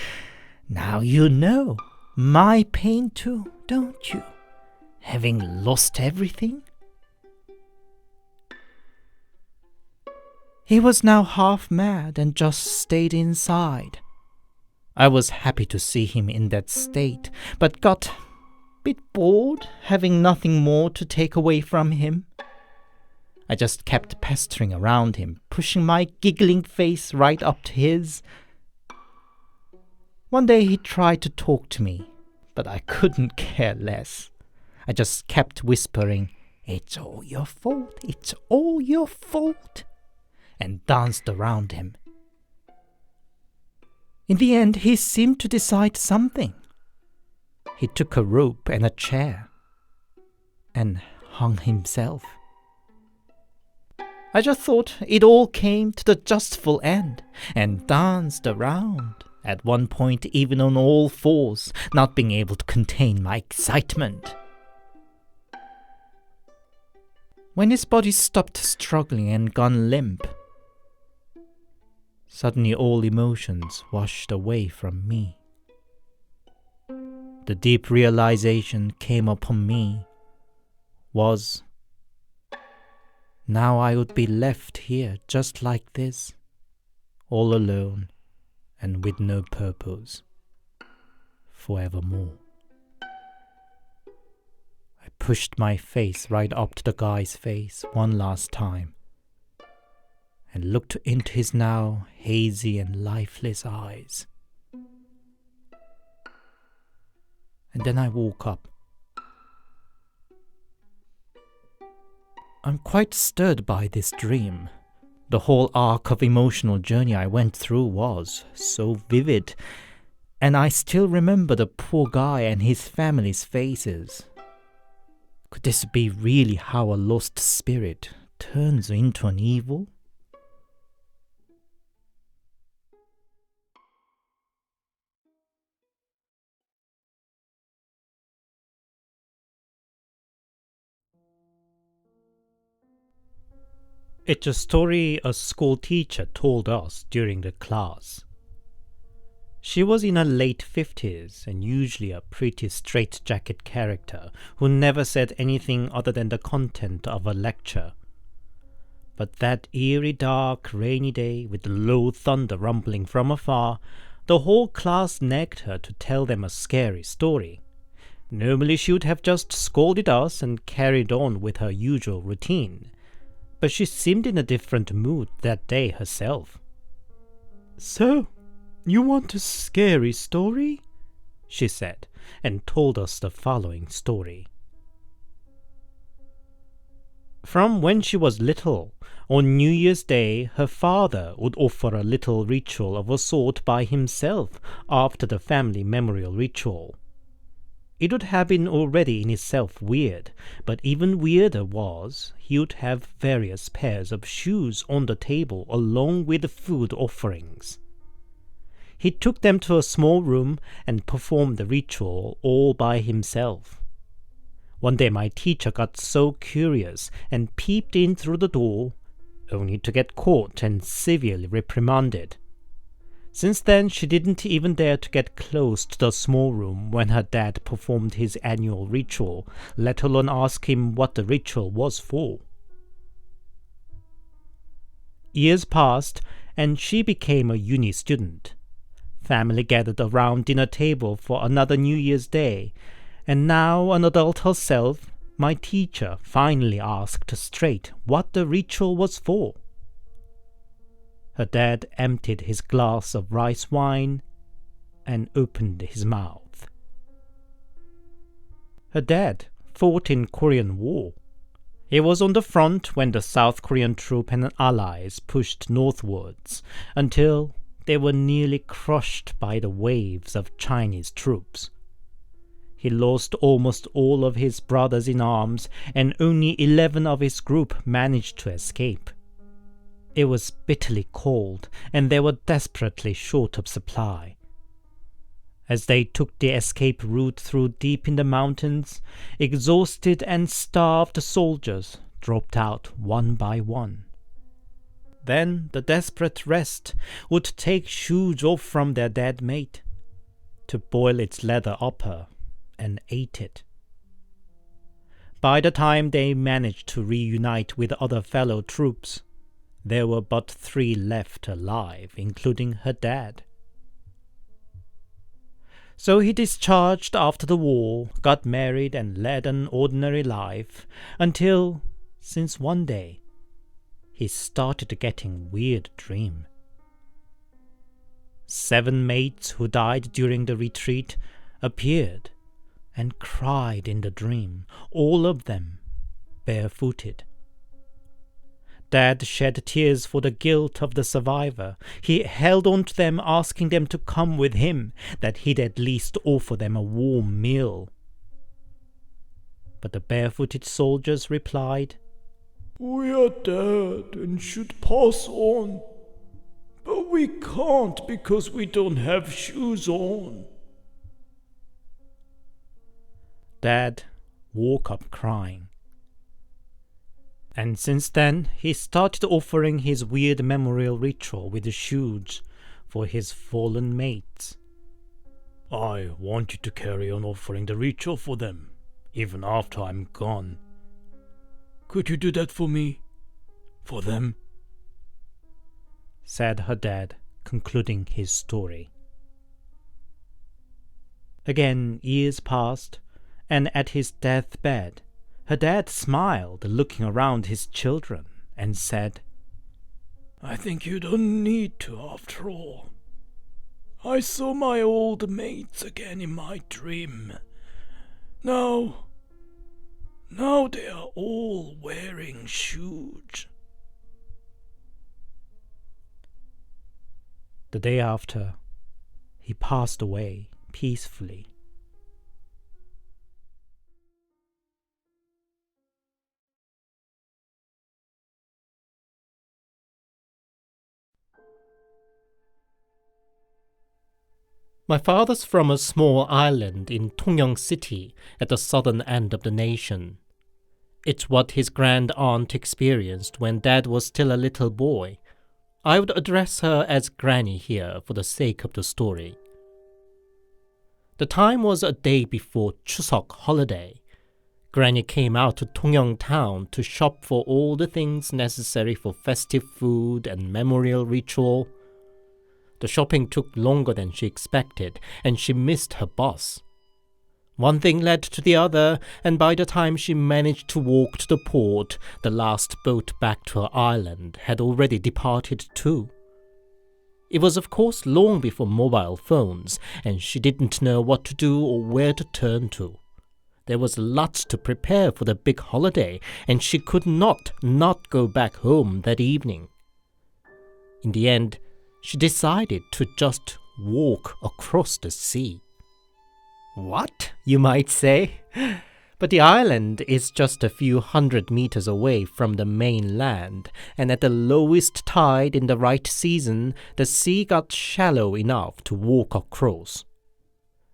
S3: Now you know my pain too, don't you? Having lost everything? He was now half mad and just stayed inside. I was happy to see him in that state, but got a bit bored having nothing more to take away from him. I just kept pestering around him, pushing my giggling face right up to his. One day he tried to talk to me, but I couldn't care less. I just kept whispering, "It's all your fault, it's all your fault," and danced around him. In the end, he seemed to decide something. He took a rope and a chair and hung himself. I just thought it all came to the justful end and danced around, at one point even on all fours, not being able to contain my excitement. When his body stopped struggling and gone limp, suddenly all emotions washed away from me. The deep realization came upon me was, now I would be left here just like this, all alone and with no purpose, forevermore. I pushed my face right up to the guy's face one last time, and looked into his now hazy and lifeless eyes. And then I woke up. I'm quite stirred by this dream. The whole arc of emotional journey I went through was so vivid, and I still remember the poor guy and his family's faces. Could this be really how a lost spirit turns into an evil? It's a story a school teacher told us during the class. She was in her late 50s and usually a pretty straitjacket character who never said anything other than the content of a lecture. But that eerie, dark, rainy day with low thunder rumbling from afar, the whole class nagged her to tell them a scary story. Normally she would have just scolded us and carried on with her usual routine, but she seemed in a different mood that day herself. "So, you want a scary story?" she said, and told us the following story. From when she was little, on New Year's Day, her father would offer a little ritual of a sort by himself after the family memorial ritual. It would have been already in itself weird, but even weirder was he would have various pairs of shoes on the table along with the food offerings. He took them to a small room and performed the ritual all by himself. One day my teacher got so curious and peeped in through the door, only to get caught and severely reprimanded. Since then, she didn't even dare to get close to the small room when her dad performed his annual ritual, let alone ask him what the ritual was for. Years passed, and she became a uni student. Family gathered around dinner table for another New Year's Day, and now an adult herself, my teacher finally asked straight what the ritual was for. Her dad emptied his glass of rice wine and opened his mouth. Her dad fought in Korean War. He was on the front when the South Korean troop and allies pushed northwards until they were nearly crushed by the waves of Chinese troops. He lost almost all of his brothers in arms, and only 11 of his group managed to escape. It was bitterly cold, and they were desperately short of supply. As they took the escape route through deep in the mountains, exhausted and starved soldiers dropped out one by one. Then the desperate rest would take shoes off from their dead mate, to boil its leather upper, and ate it. By the time they managed to reunite with other fellow troops, there were but 3 left alive, including her dad. So he discharged after the war, got married and led an ordinary life, until, since one day, he started getting weird dreams. 7 mates who died during the retreat appeared and cried in the dream, all of them barefooted. Dad shed tears for the guilt of the survivor. He held on to them, asking them to come with him, that he'd at least offer them a warm meal. But the barefooted soldiers replied,
S2: "We are dead and should pass on. But we can't because we don't have shoes on."
S3: Dad woke up crying. And since then, he started offering his weird memorial ritual with the shoes for his fallen mates.
S2: "I want you to carry on offering the ritual for them, even after I'm gone. Could you do that for me? For them?"
S3: said her dad, concluding his story. Again, years passed, and at his deathbed, her dad smiled, looking around his children, and said,
S2: "I think you don't need to after all. I saw my old mates again in my dream. Now they are all wearing shoes."
S3: The day after, he passed away peacefully. My father's from a small island in Tongyang City at the southern end of the nation. It's what his grand aunt experienced when Dad was still a little boy. I would address her as Granny here for the sake of the story. The time was a day before Chuseok holiday. Granny came out to Tongyang town to shop for all the things necessary for festive food and memorial ritual. The shopping took longer than she expected, and she missed her bus. One thing led to the other, and by the time she managed to walk to the port, the last boat back to her island had already departed too. It was of course long before mobile phones, and she didn't know what to do or where to turn to. There was lots to prepare for the big holiday, and she could not go back home that evening. In the end, she decided to just walk across the sea. What, you might say? But the island is just a few hundred meters away from the mainland, and at the lowest tide in the right season, the sea got shallow enough to walk across.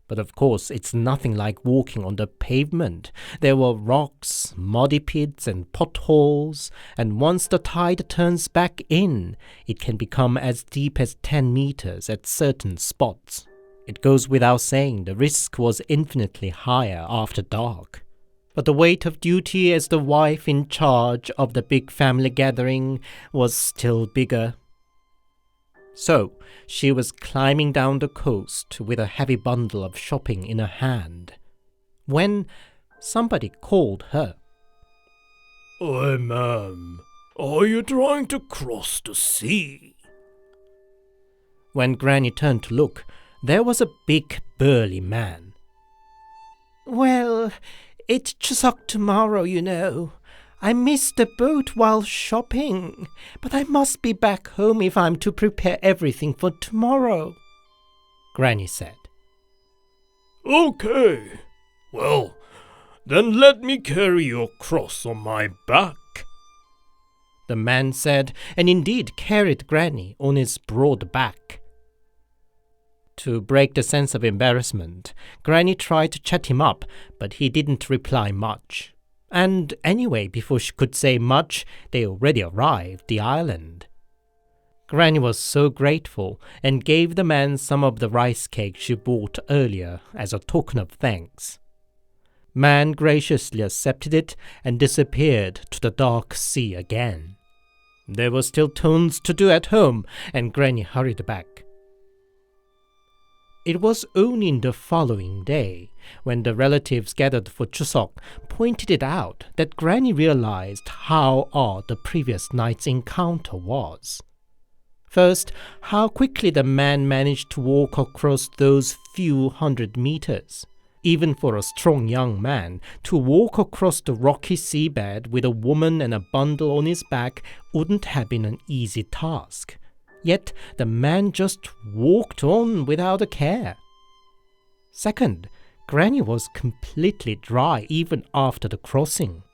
S3: But of course, it's nothing like walking on the pavement. There were rocks, muddy pits, and potholes, and once the tide turns back in, it can become as deep as 10 meters at certain spots. It goes without saying the risk was infinitely higher after dark. But the weight of duty as the wife in charge of the big family gathering was still bigger. So, she was climbing down the coast with a heavy bundle of shopping in her hand, when somebody called her.
S2: "Oi, ma'am, are you trying to cross the sea?"
S3: When Granny turned to look, there was a big, burly man. "Well, it's Chuseok tomorrow, you know. I missed the boat while shopping, but I must be back home if I'm to prepare everything for tomorrow," Granny said.
S2: "Okay. Well, then let me carry you across on my back,"
S3: the man said, and indeed carried Granny on his broad back. To break the sense of embarrassment, Granny tried to chat him up, but he didn't reply much. And anyway, before she could say much, they already arrived the island. Granny was so grateful and gave the man some of the rice cake she bought earlier as a token of thanks. Man graciously accepted it and disappeared to the dark sea again. There were still tons to do at home, and Granny hurried back. It was only the following day, when the relatives gathered for Chuseok pointed it out, that Granny realized how odd the previous night's encounter was. First, how quickly the man managed to walk across those few hundred meters. Even for a strong young man, to walk across the rocky seabed with a woman and a bundle on his back wouldn't have been an easy task. Yet the man just walked on without a care. Second, Granny was completely dry even after the crossing.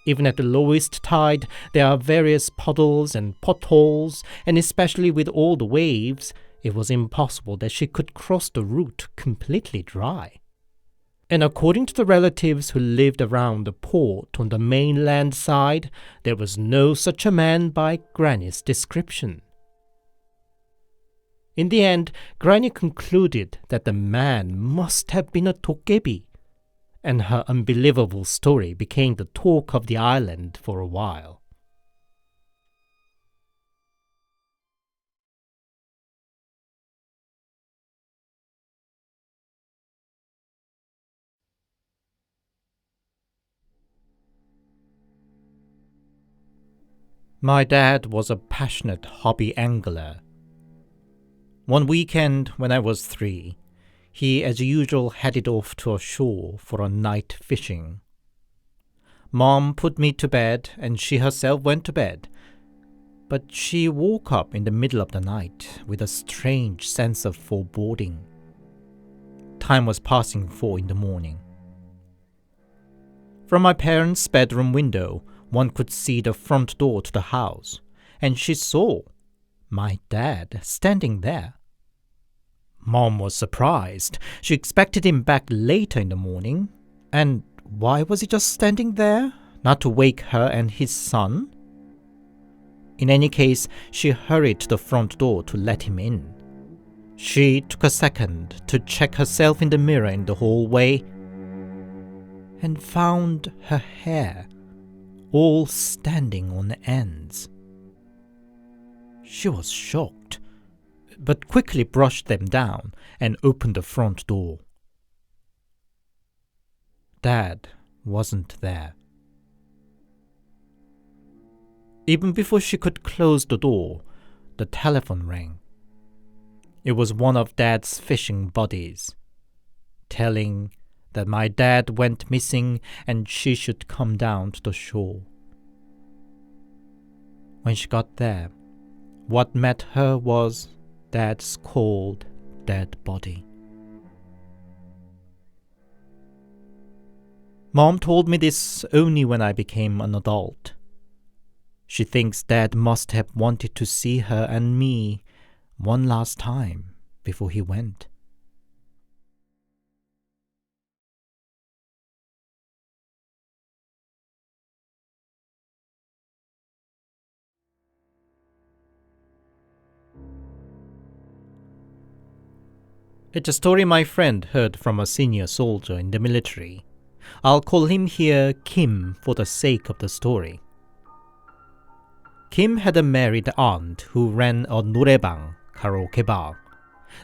S3: Even at the lowest tide, there are various puddles and potholes, and especially with all the waves, it was impossible that she could cross the route completely dry. And according to the relatives who lived around the port on the mainland side, there was no such a man by Granny's description. In the end, Granny concluded that the man must have been a Dokkaebi, and her unbelievable story became the talk of the island for a while. My dad was a passionate hobby angler. One weekend when I was 3, he as usual headed off to a shore for a night fishing. Mom put me to bed and she herself went to bed, but she woke up in the middle of the night with a strange sense of foreboding. Time was passing 4 in the morning. From my parents' bedroom window, one could see the front door to the house, and she saw my dad standing there. Mom was surprised. She expected him back later in the morning. And why was he just standing there? Not to wake her and his son? In any case, she hurried to the front door to let him in. She took a second to check herself in the mirror in the hallway and found her hair all standing on ends. She was shocked, but quickly brushed them down and opened the front door. Dad wasn't there. Even before she could close the door, the telephone rang. It was one of Dad's fishing buddies, telling that my dad went missing and she should come down to the shore. When she got there, what met her was Dad's cold, dead body. Mom told me this only when I became an adult. She thinks Dad must have wanted to see her and me one last time before he went. It's a story my friend heard from a senior soldier in the military. I'll call him here Kim for the sake of the story. Kim had a married aunt who ran a 노래방 karaoke bar.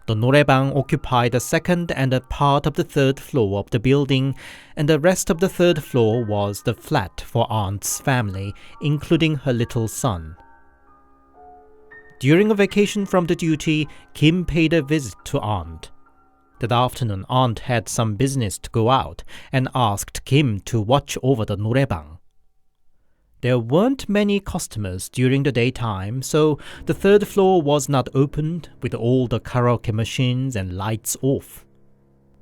S3: The 노래방 occupied the second and a part of the third floor of the building, and the rest of the third floor was the flat for aunt's family, including her little son. During a vacation from the duty, Kim paid a visit to aunt. That afternoon, aunt had some business to go out and asked Kim to watch over the 노래방. There weren't many customers during the daytime, so the third floor was not opened with all the karaoke machines and lights off.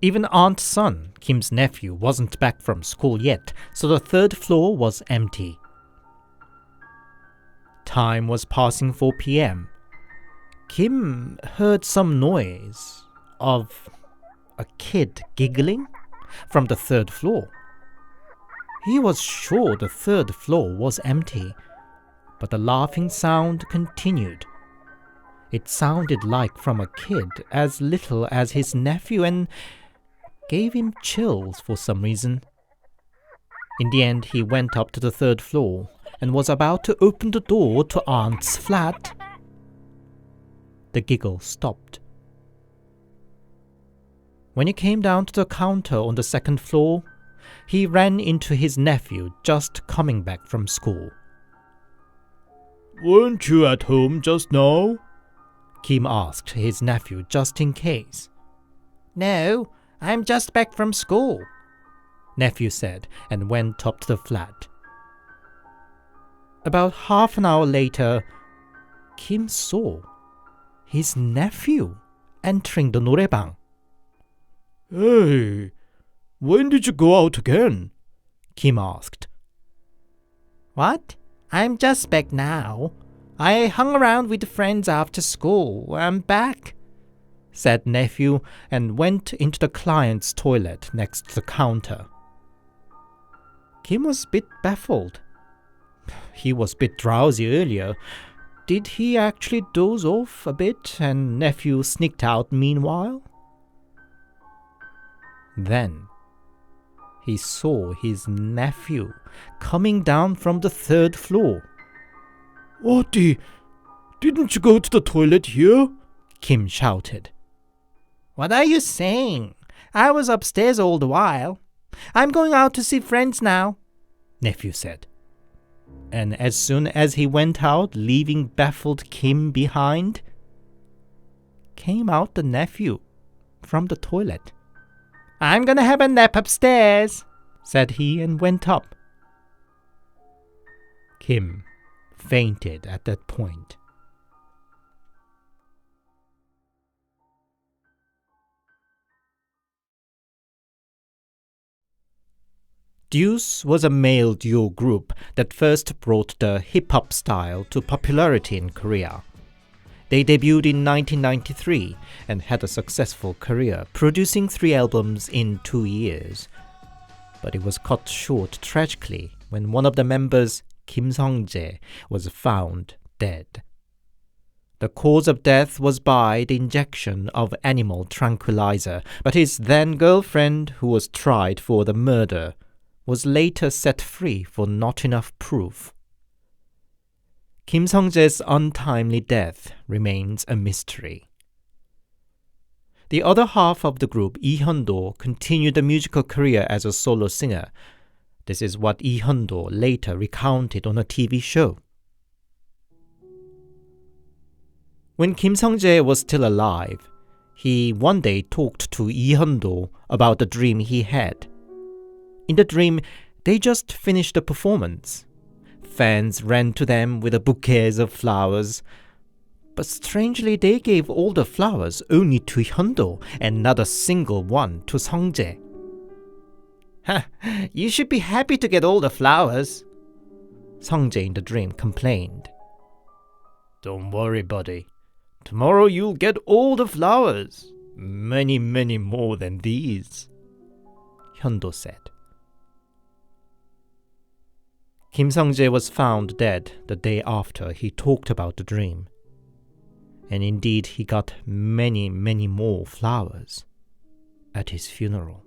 S3: Even aunt's son, Kim's nephew, wasn't back from school yet, so the third floor was empty. Time was passing 4 p.m. Kim heard some noise of a kid giggling from the third floor. He was sure the third floor was empty, but the laughing sound continued. It sounded like from a kid as little as his nephew and gave him chills for some reason. In the end, he went up to the third floor and was about to open the door to aunt's flat. The giggle stopped. When he came down to the counter on the second floor, he ran into his nephew just coming back from school.
S2: "Weren't you at home just now?"
S3: Kim asked his nephew just in case. "No, I'm just back from school," nephew said and went up to the flat. About half an hour later, Kim saw his nephew entering the 노래방.
S2: "Hey, when did you go out again?"
S3: Kim asked. "What? I'm just back now. I hung around with friends after school. I'm back," said nephew and went into the client's toilet next to the counter. Kim was a bit baffled. He was a bit drowsy earlier. Did he actually doze off a bit and nephew sneaked out meanwhile? Then he saw his nephew coming down from the third floor.
S2: "What didn't you go to the toilet here?"
S3: Kim shouted. "What are you saying? I was upstairs all the while. I'm going out to see friends now," nephew said. And as soon as he went out, leaving baffled Kim behind, came out the nephew from the toilet. "I'm gonna have a nap upstairs," said he and went up. Kim fainted at that point. Deux was a male duo group that first brought the hip-hop style to popularity in Korea. They debuted in 1993 and had a successful career, producing 3 albums in 2 years. But it was cut short tragically when one of the members, Kim Sung-jae, was found dead. The cause of death was by the injection of animal tranquilizer, but his then-girlfriend, who was tried for the murder, was later set free for not enough proof. Kim Sung-jae's untimely death remains a mystery. The other half of the group, Lee Hyun-do, continued a musical career as a solo singer. This is what Lee Hyun-do later recounted on a TV show. When Kim Sung-jae was still alive, he one day talked to Lee Hyun-do about the dream he had. In the dream, they just finished the performance. Fans ran to them with bouquets of flowers. But strangely, they gave all the flowers only to Hyun-do and not a single one to Sung-jae. "Ha! You should be happy to get all the flowers," Sung-jae in the dream complained. "Don't worry, buddy. Tomorrow you'll get all the flowers. Many, many more than these," Hyun-do said. Kim Sung-jae was found dead the day after he talked about the dream. And indeed, he got many, many more flowers at his funeral.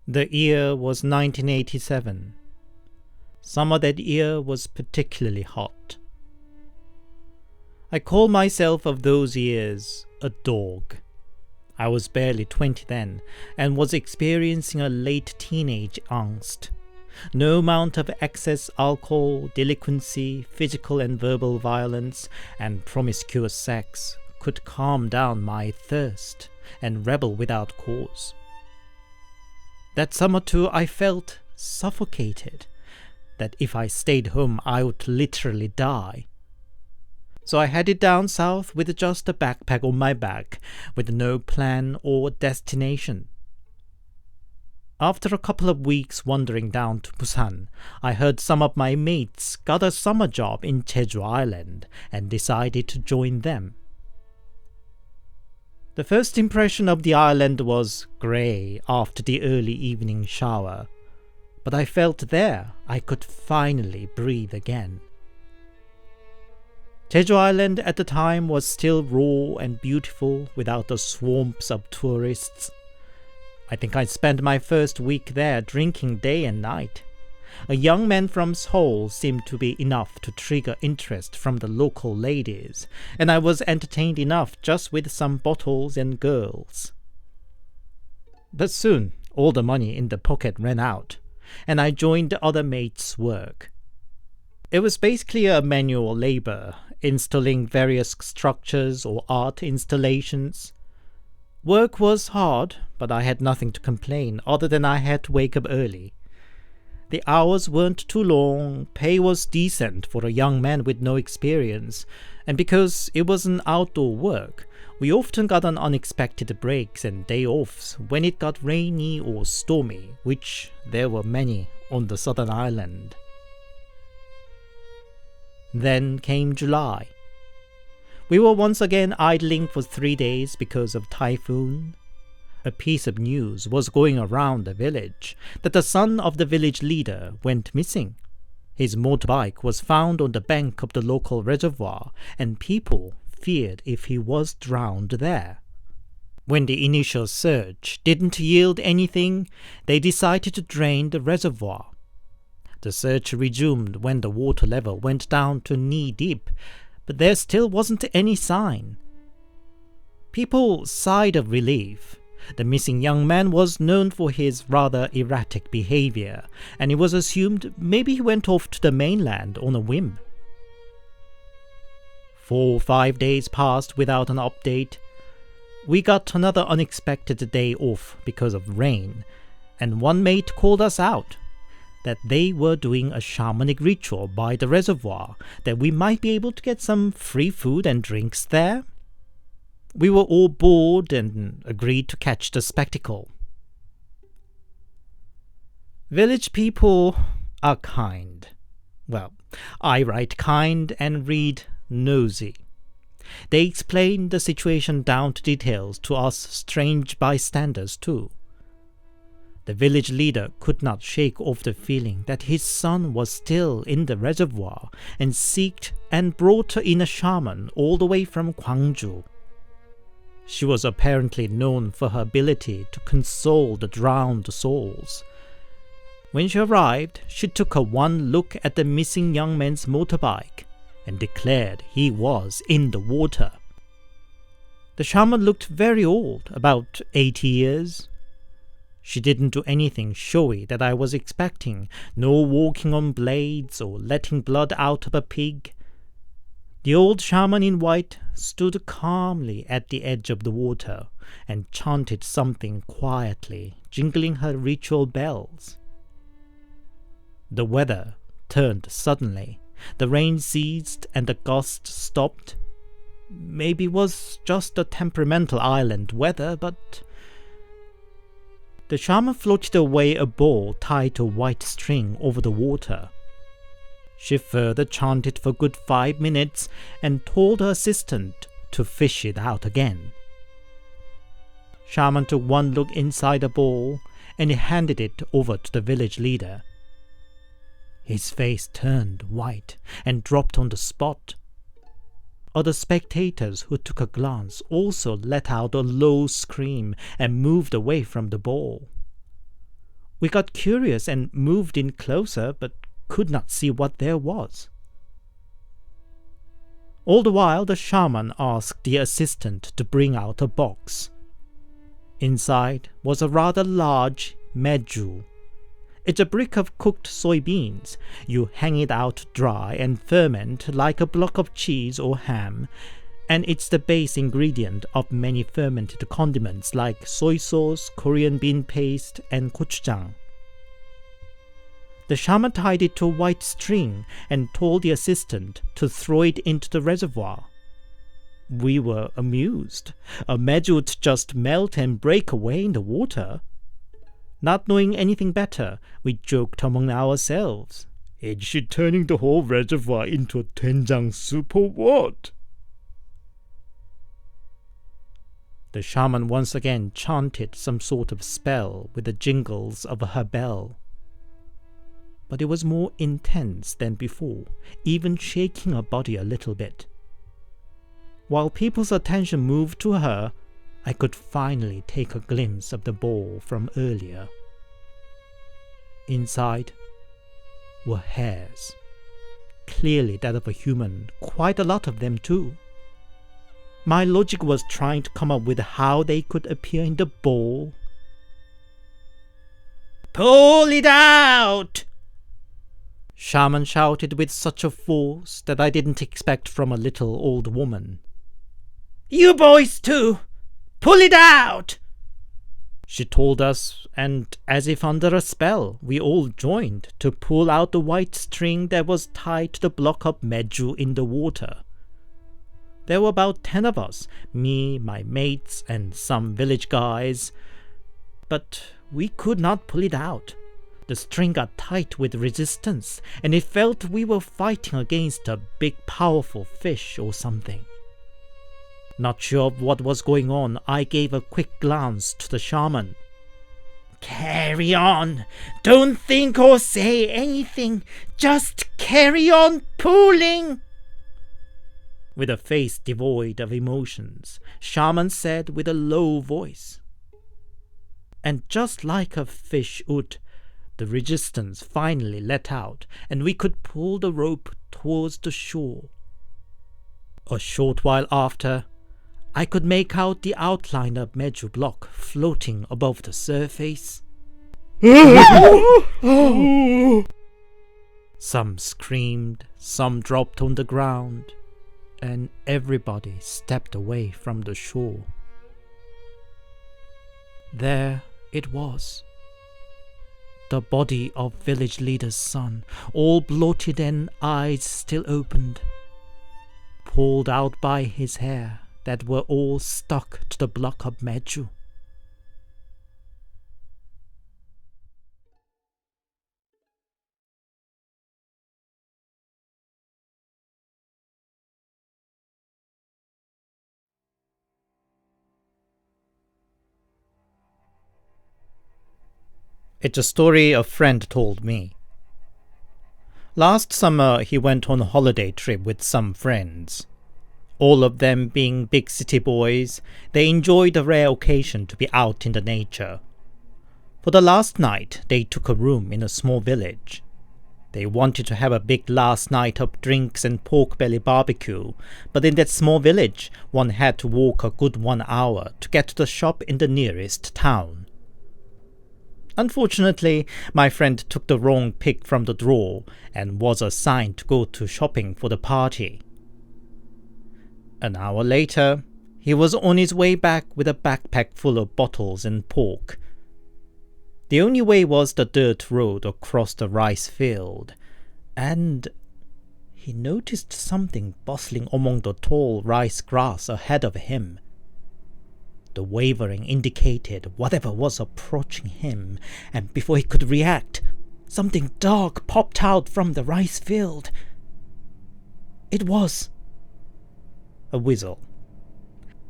S3: The year was 1987. Summer that year was particularly hot. I call myself of those years a dog. I was barely 20 then, and was experiencing a late teenage angst. No amount of excess alcohol, delinquency, physical and verbal violence, and promiscuous sex could calm down my thirst and rebel without cause. That summer too, I felt suffocated, that if I stayed home I would literally die. So I headed down south with just a backpack on my back, with no plan or destination. After a couple of weeks wandering down to Busan, I heard some of my mates got a summer job in Jeju Island and decided to join them. The first impression of the island was grey after the early evening shower, but I felt there I could finally breathe again. Jeju Island at the time was still raw and beautiful without the swarms of tourists. I think I spent my first week there drinking day and night. A young man from Seoul seemed to be enough to trigger interest from the local ladies, and I was entertained enough just with some bottles and girls. But soon all the money in the pocket ran out, and I joined the other mates' work. It was basically a manual labor, installing various structures or art installations. Work was hard, but I had nothing to complain other than I had to wake up early. The hours weren't too long, pay was decent for a young man with no experience, and because it was an outdoor work, we often got on unexpected breaks and day offs when it got rainy or stormy, which there were many on the southern island. Then came July. We were once again idling for 3 days because of typhoon. A piece of news was going around the village that the son of the village leader went missing. His motorbike was found on the bank of the local reservoir, and people feared if he was drowned there. When the initial search didn't yield anything, they decided to drain the reservoir. The search resumed when the water level went down to knee-deep, but there still wasn't any sign. People sighed of relief. The missing young man was known for his rather erratic behavior, and it was assumed maybe he went off to the mainland on a whim. 4 or 5 days passed without an update. We got another unexpected day off because of rain, and one mate called us out that they were doing a shamanic ritual by the reservoir, that we might be able to get some free food and drinks there. We were all bored and agreed to catch the spectacle. Village people are kind. Well, I write kind and read nosy. They explain the situation down to details to us strange bystanders too. The village leader could not shake off the feeling that his son was still in the reservoir and seeked and brought in a shaman all the way from Gwangju. She was apparently known for her ability to console the drowned souls. When she arrived, she took a one look at the missing young man's motorbike and declared he was in the water. The shaman looked very old, about 80 years. She didn't do anything showy that I was expecting, no walking on blades or letting blood out of a pig. The old shaman in white stood calmly at the edge of the water and chanted something quietly, jingling her ritual bells. The weather turned suddenly. The rain ceased and the gust stopped. Maybe it was just a temperamental island weather, but the shaman floated away a ball tied to a white string over the water. She further chanted for a good 5 minutes and told her assistant to fish it out again. Shaman took one look inside the ball and he handed it over to the village leader. His face turned white and dropped on the spot. Other spectators who took a glance also let out a low scream and moved away from the ball. We got curious and moved in closer, but could not see what there was. All the while, the shaman asked the assistant to bring out a box. Inside was a rather large meju. It's a brick of cooked soybeans. You hang it out dry and ferment like a block of cheese or ham, and it's the base ingredient of many fermented condiments like soy sauce, Korean bean paste, and gochujang. The shaman tied it to a white string and told the assistant to throw it into the reservoir. We were amused. A meju would just melt and break away in the water. Not knowing anything better, we joked among ourselves. Is she turning the whole reservoir into a doenjang soup or what? The shaman once again chanted some sort of spell with the jingles of her bell. But it was more intense than before, even shaking her body a little bit. While people's attention moved to her, I could finally take a glimpse of the ball from earlier. Inside were hairs, clearly that of a human, quite a lot of them too. My logic was trying to come up with how they could appear in the ball. "Pull it out!" Shaman shouted with such a force that I didn't expect from a little old woman. "You boys too! Pull it out!" She told us, and as if under a spell, we all joined to pull out the white string that was tied to the block of meju in the water. There were about 10 of us, me, my mates, and some village guys, but we could not pull it out. The string got tight with resistance, and it felt we were fighting against a big powerful fish or something. Not sure of what was going on, I gave a quick glance to the shaman. "Carry on! Don't think or say anything! Just carry on pulling!" With a face devoid of emotions, shaman said with a low voice. And just like a fish would, the resistance finally let out, and we could pull the rope towards the shore. A short while after, I could make out the outline of meju block floating above the surface. Some screamed, some dropped on the ground, and everybody stepped away from the shore. There it was. The body of village leader's son, all bloated and eyes still opened. Pulled out by his hair, that were all stuck to the block of meju. It's a story a friend told me. Last summer, he went on a holiday trip with some friends. All of them being big city boys, they enjoyed the rare occasion to be out in the nature. For the last night, they took a room in a small village. They wanted to have a big last night of drinks and pork belly barbecue, but in that small village, one had to walk a good 1 hour to get to the shop in the nearest town. Unfortunately, my friend took the wrong pick from the drawer and was assigned to go to shopping for the party. An hour later, he was on his way back with a backpack full of bottles and pork. The only way was the dirt road across the rice field, and he noticed something bustling among the tall rice grass ahead of him. The wavering indicated whatever was approaching him, and before he could react, something dark popped out from the rice field. It was a weasel.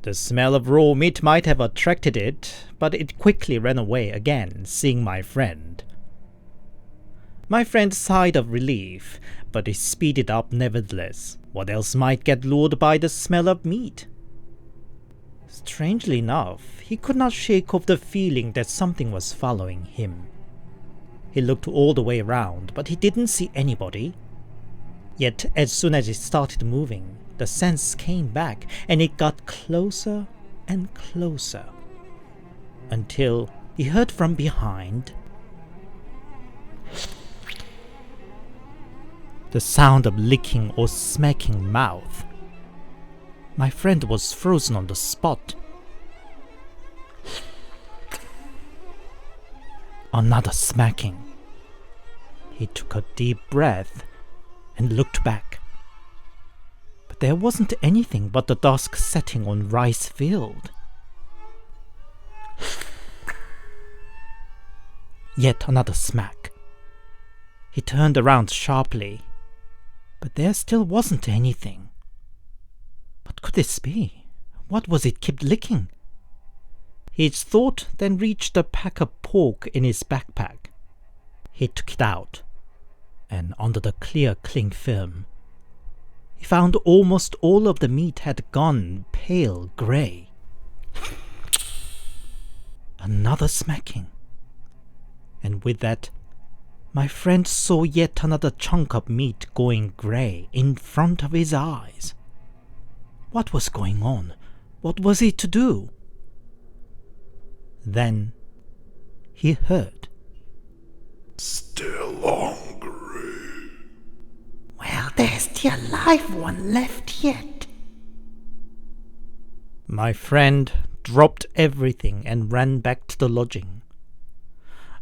S3: The smell of raw meat might have attracted it, but it quickly ran away again, seeing my friend. My friend sighed of relief, but he speeded up nevertheless. What else might get lured by the smell of meat? Strangely enough, he could not shake off the feeling that something was following him. He looked all the way around, but he didn't see anybody. Yet as soon as it started moving, the sense came back, and it got closer and closer, until he heard from behind the sound of licking or smacking mouth. My friend was frozen on the spot. Another smacking. He took a deep breath and looked back. But there wasn't anything but the dusk setting on rice field. Yet another smack. He turned around sharply, but there still wasn't anything. What could this be? What was it kept licking? His thought then reached a pack of pork in his backpack. He took it out, and under the clear cling film, he found almost all of the meat had gone pale grey. Another smacking. And with that, my friend saw yet another chunk of meat going grey in front of his eyes. What was going on? What was he to do? Then he heard.
S4: Still hungry?
S5: Well, there's still a live one left yet.
S3: My friend dropped everything and ran back to the lodging.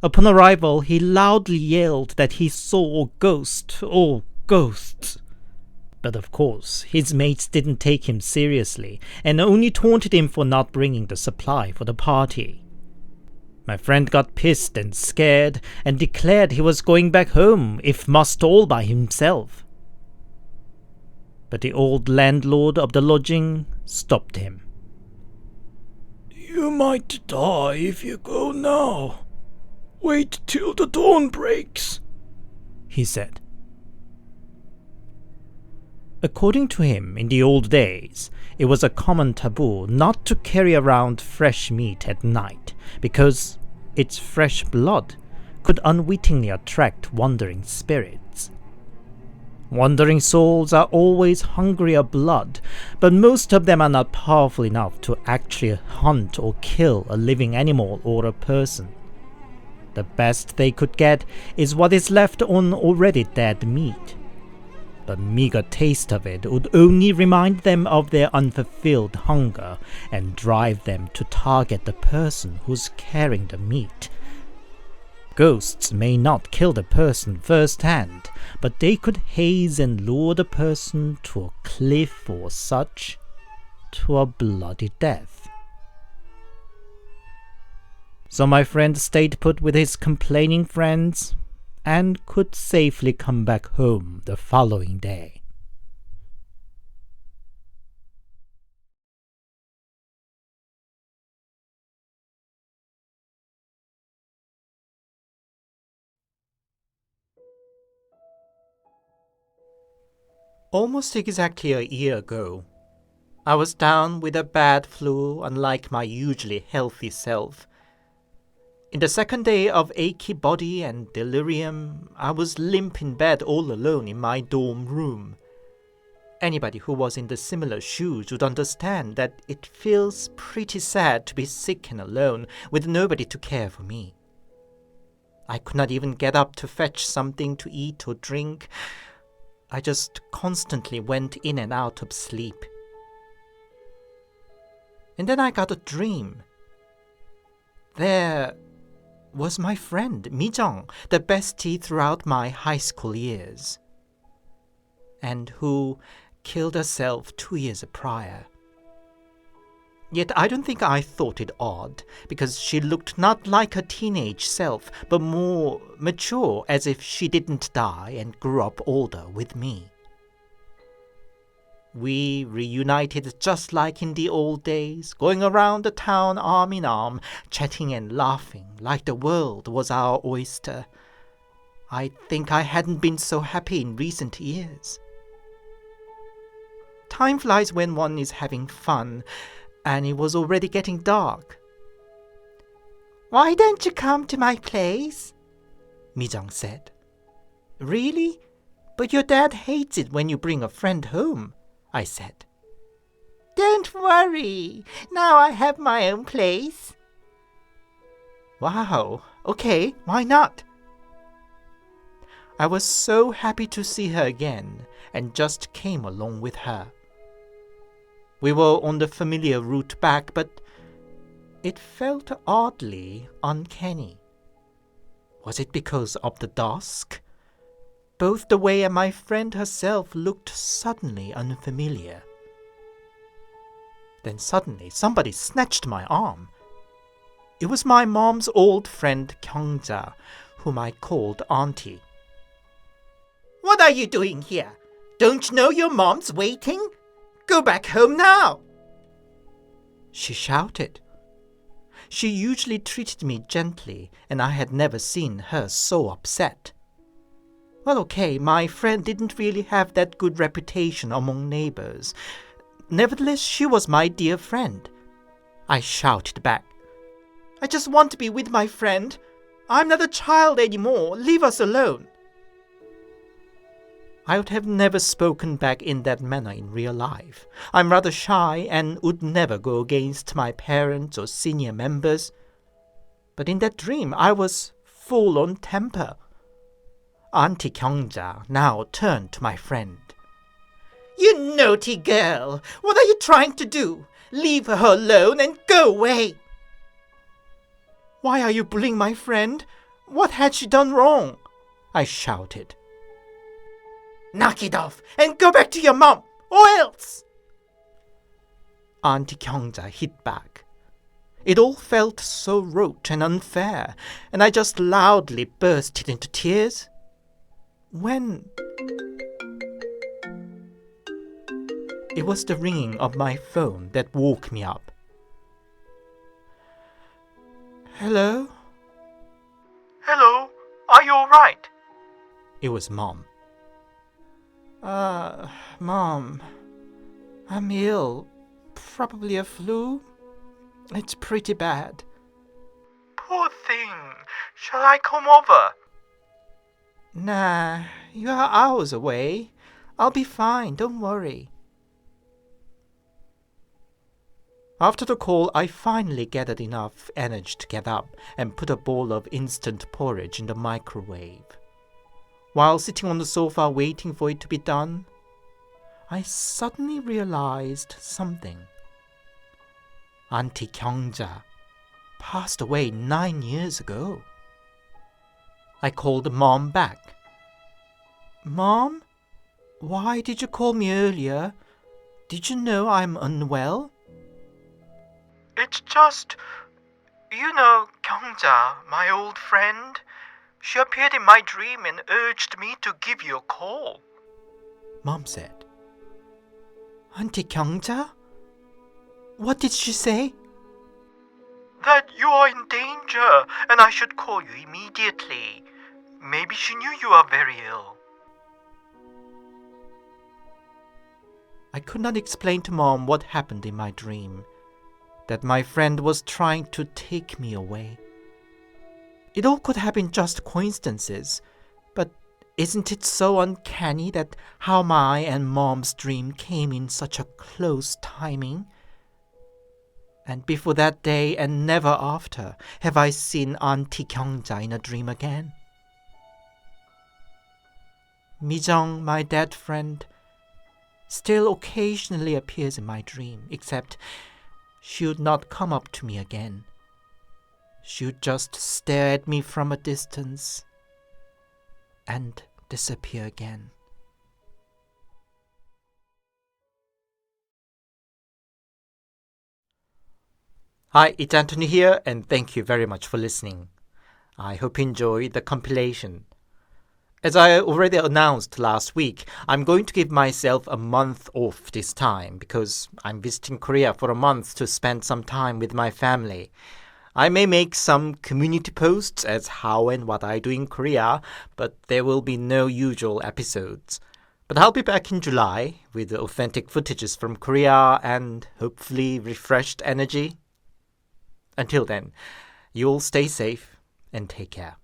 S3: Upon arrival, he loudly yelled that he saw a ghost or ghosts. But of course, his mates didn't take him seriously and only taunted him for not bringing the supply for the party. My friend got pissed and scared and declared he was going back home, if must all by himself. But the old landlord of the lodging stopped him.
S2: You might die if you go now. Wait till the dawn breaks,
S3: he said. According to him, in the old days, it was a common taboo not to carry around fresh meat at night, because its fresh blood could unwittingly attract wandering spirits. Wandering souls are always hungry of blood, but most of them are not powerful enough to actually hunt or kill a living animal or a person. The best they could get is what is left on already dead meat. The meager taste of it would only remind them of their unfulfilled hunger and drive them to target the person who's carrying the meat. Ghosts may not kill the person firsthand, but they could haze and lure the person to a cliff or such. to a bloody death. So my friend stayed put with his complaining friends and could safely come back home the following day.
S1: Almost exactly a year ago, I was down with a bad flu, unlike my usually healthy self. In the second day of achy body and delirium, I was limp in bed all alone in my dorm room. Anybody who was in the similar shoes would understand that it feels pretty sad to be sick and alone with nobody to care for me. I could not even get up to fetch something to eat or drink. I just constantly went in and out of sleep. And then I got a dream. There was my friend, Mudang, the bestie throughout my high school years, and who killed herself 2 years prior. Yet I don't think I thought it odd, because she looked not like her teenage self, but more mature, as if she didn't die and grew up older with me. We reunited just like in the old days, going around the town arm in arm, chatting and laughing like the world was our oyster. I think I hadn't been so happy in recent years. Time flies when one is having fun, and it was already getting dark. "Why don't you come to my place?" Mudang said. "Really? But your dad hates it when you bring a friend home," I said. "Don't worry, now I have my own place." "Wow, okay, why not?" I was so happy to see her again, and just came along with her. We were on the familiar route back, but it felt oddly uncanny. Was it because of the dusk? Both the way and my friend herself looked suddenly unfamiliar. Then suddenly somebody snatched my arm. It was my mom's old friend Kyungja, whom I called Auntie. "What are you doing here? Don't you know your mom's waiting? Go back home now!" she shouted. She usually treated me gently, and I had never seen her so upset. Well, okay, my friend didn't really have that good reputation among neighbors. Nevertheless, she was my dear friend. I shouted back, "I just want to be with my friend. I'm not a child anymore. Leave us alone." I would have never spoken back in that manner in real life. I'm rather shy and would never go against my parents or senior members. But in that dream, I was full on temper. Auntie Kyungja now turned to my friend. "You naughty girl! What are you trying to do? Leave her alone and go away!" "Why are you bullying my friend? What had she done wrong?" I shouted. "Knock it off and go back to your mom, or else!" Auntie Kyungja hit back. It all felt so rote and unfair, and I just loudly bursted into tears. When it was the ringing of my phone that woke me up. "Hello?" "Hello, are you alright?" It was Mom. Mom, I'm ill. Probably a flu. It's pretty bad." "Poor thing. Shall I come over?" "Nah, you are hours away. I'll be fine, don't worry." After the call, I finally gathered enough energy to get up and put a bowl of instant porridge in the microwave. While sitting on the sofa waiting for it to be done, I suddenly realized something. Auntie Kyungja passed away 9 years ago. I called Mom back. "Mom, why did you call me earlier? Did you know I'm unwell?
S2: It's just, Kyungja, my old friend. She appeared in my dream and urged me to give you a call.
S1: Mom said. Auntie Kyungja? What did she say?
S2: That you are in danger and I should call you immediately. Maybe she knew you are very ill.
S1: I could not explain to Mom what happened in my dream, that my friend was trying to take me away. It all could have been just coincidences, but isn't it so uncanny that how my and Mom's dream came in such a close timing? And before that day and never after have I seen Auntie Kyungja in a dream again. Mijong, my dead friend, still occasionally appears in my dream, except she would not come up to me again. She would just stare at me from a distance and disappear again. Hi, it's Anthony here, and thank you very much for listening. I hope you enjoyed the compilation. As I already announced last week, I'm going to give myself a month off this time because I'm visiting Korea for a month to spend some time with my family. I may make some community posts as how and what I do in Korea, but there will be no usual episodes. But I'll be back in July with the authentic footages from Korea and hopefully refreshed energy. Until then, you all stay safe and take care.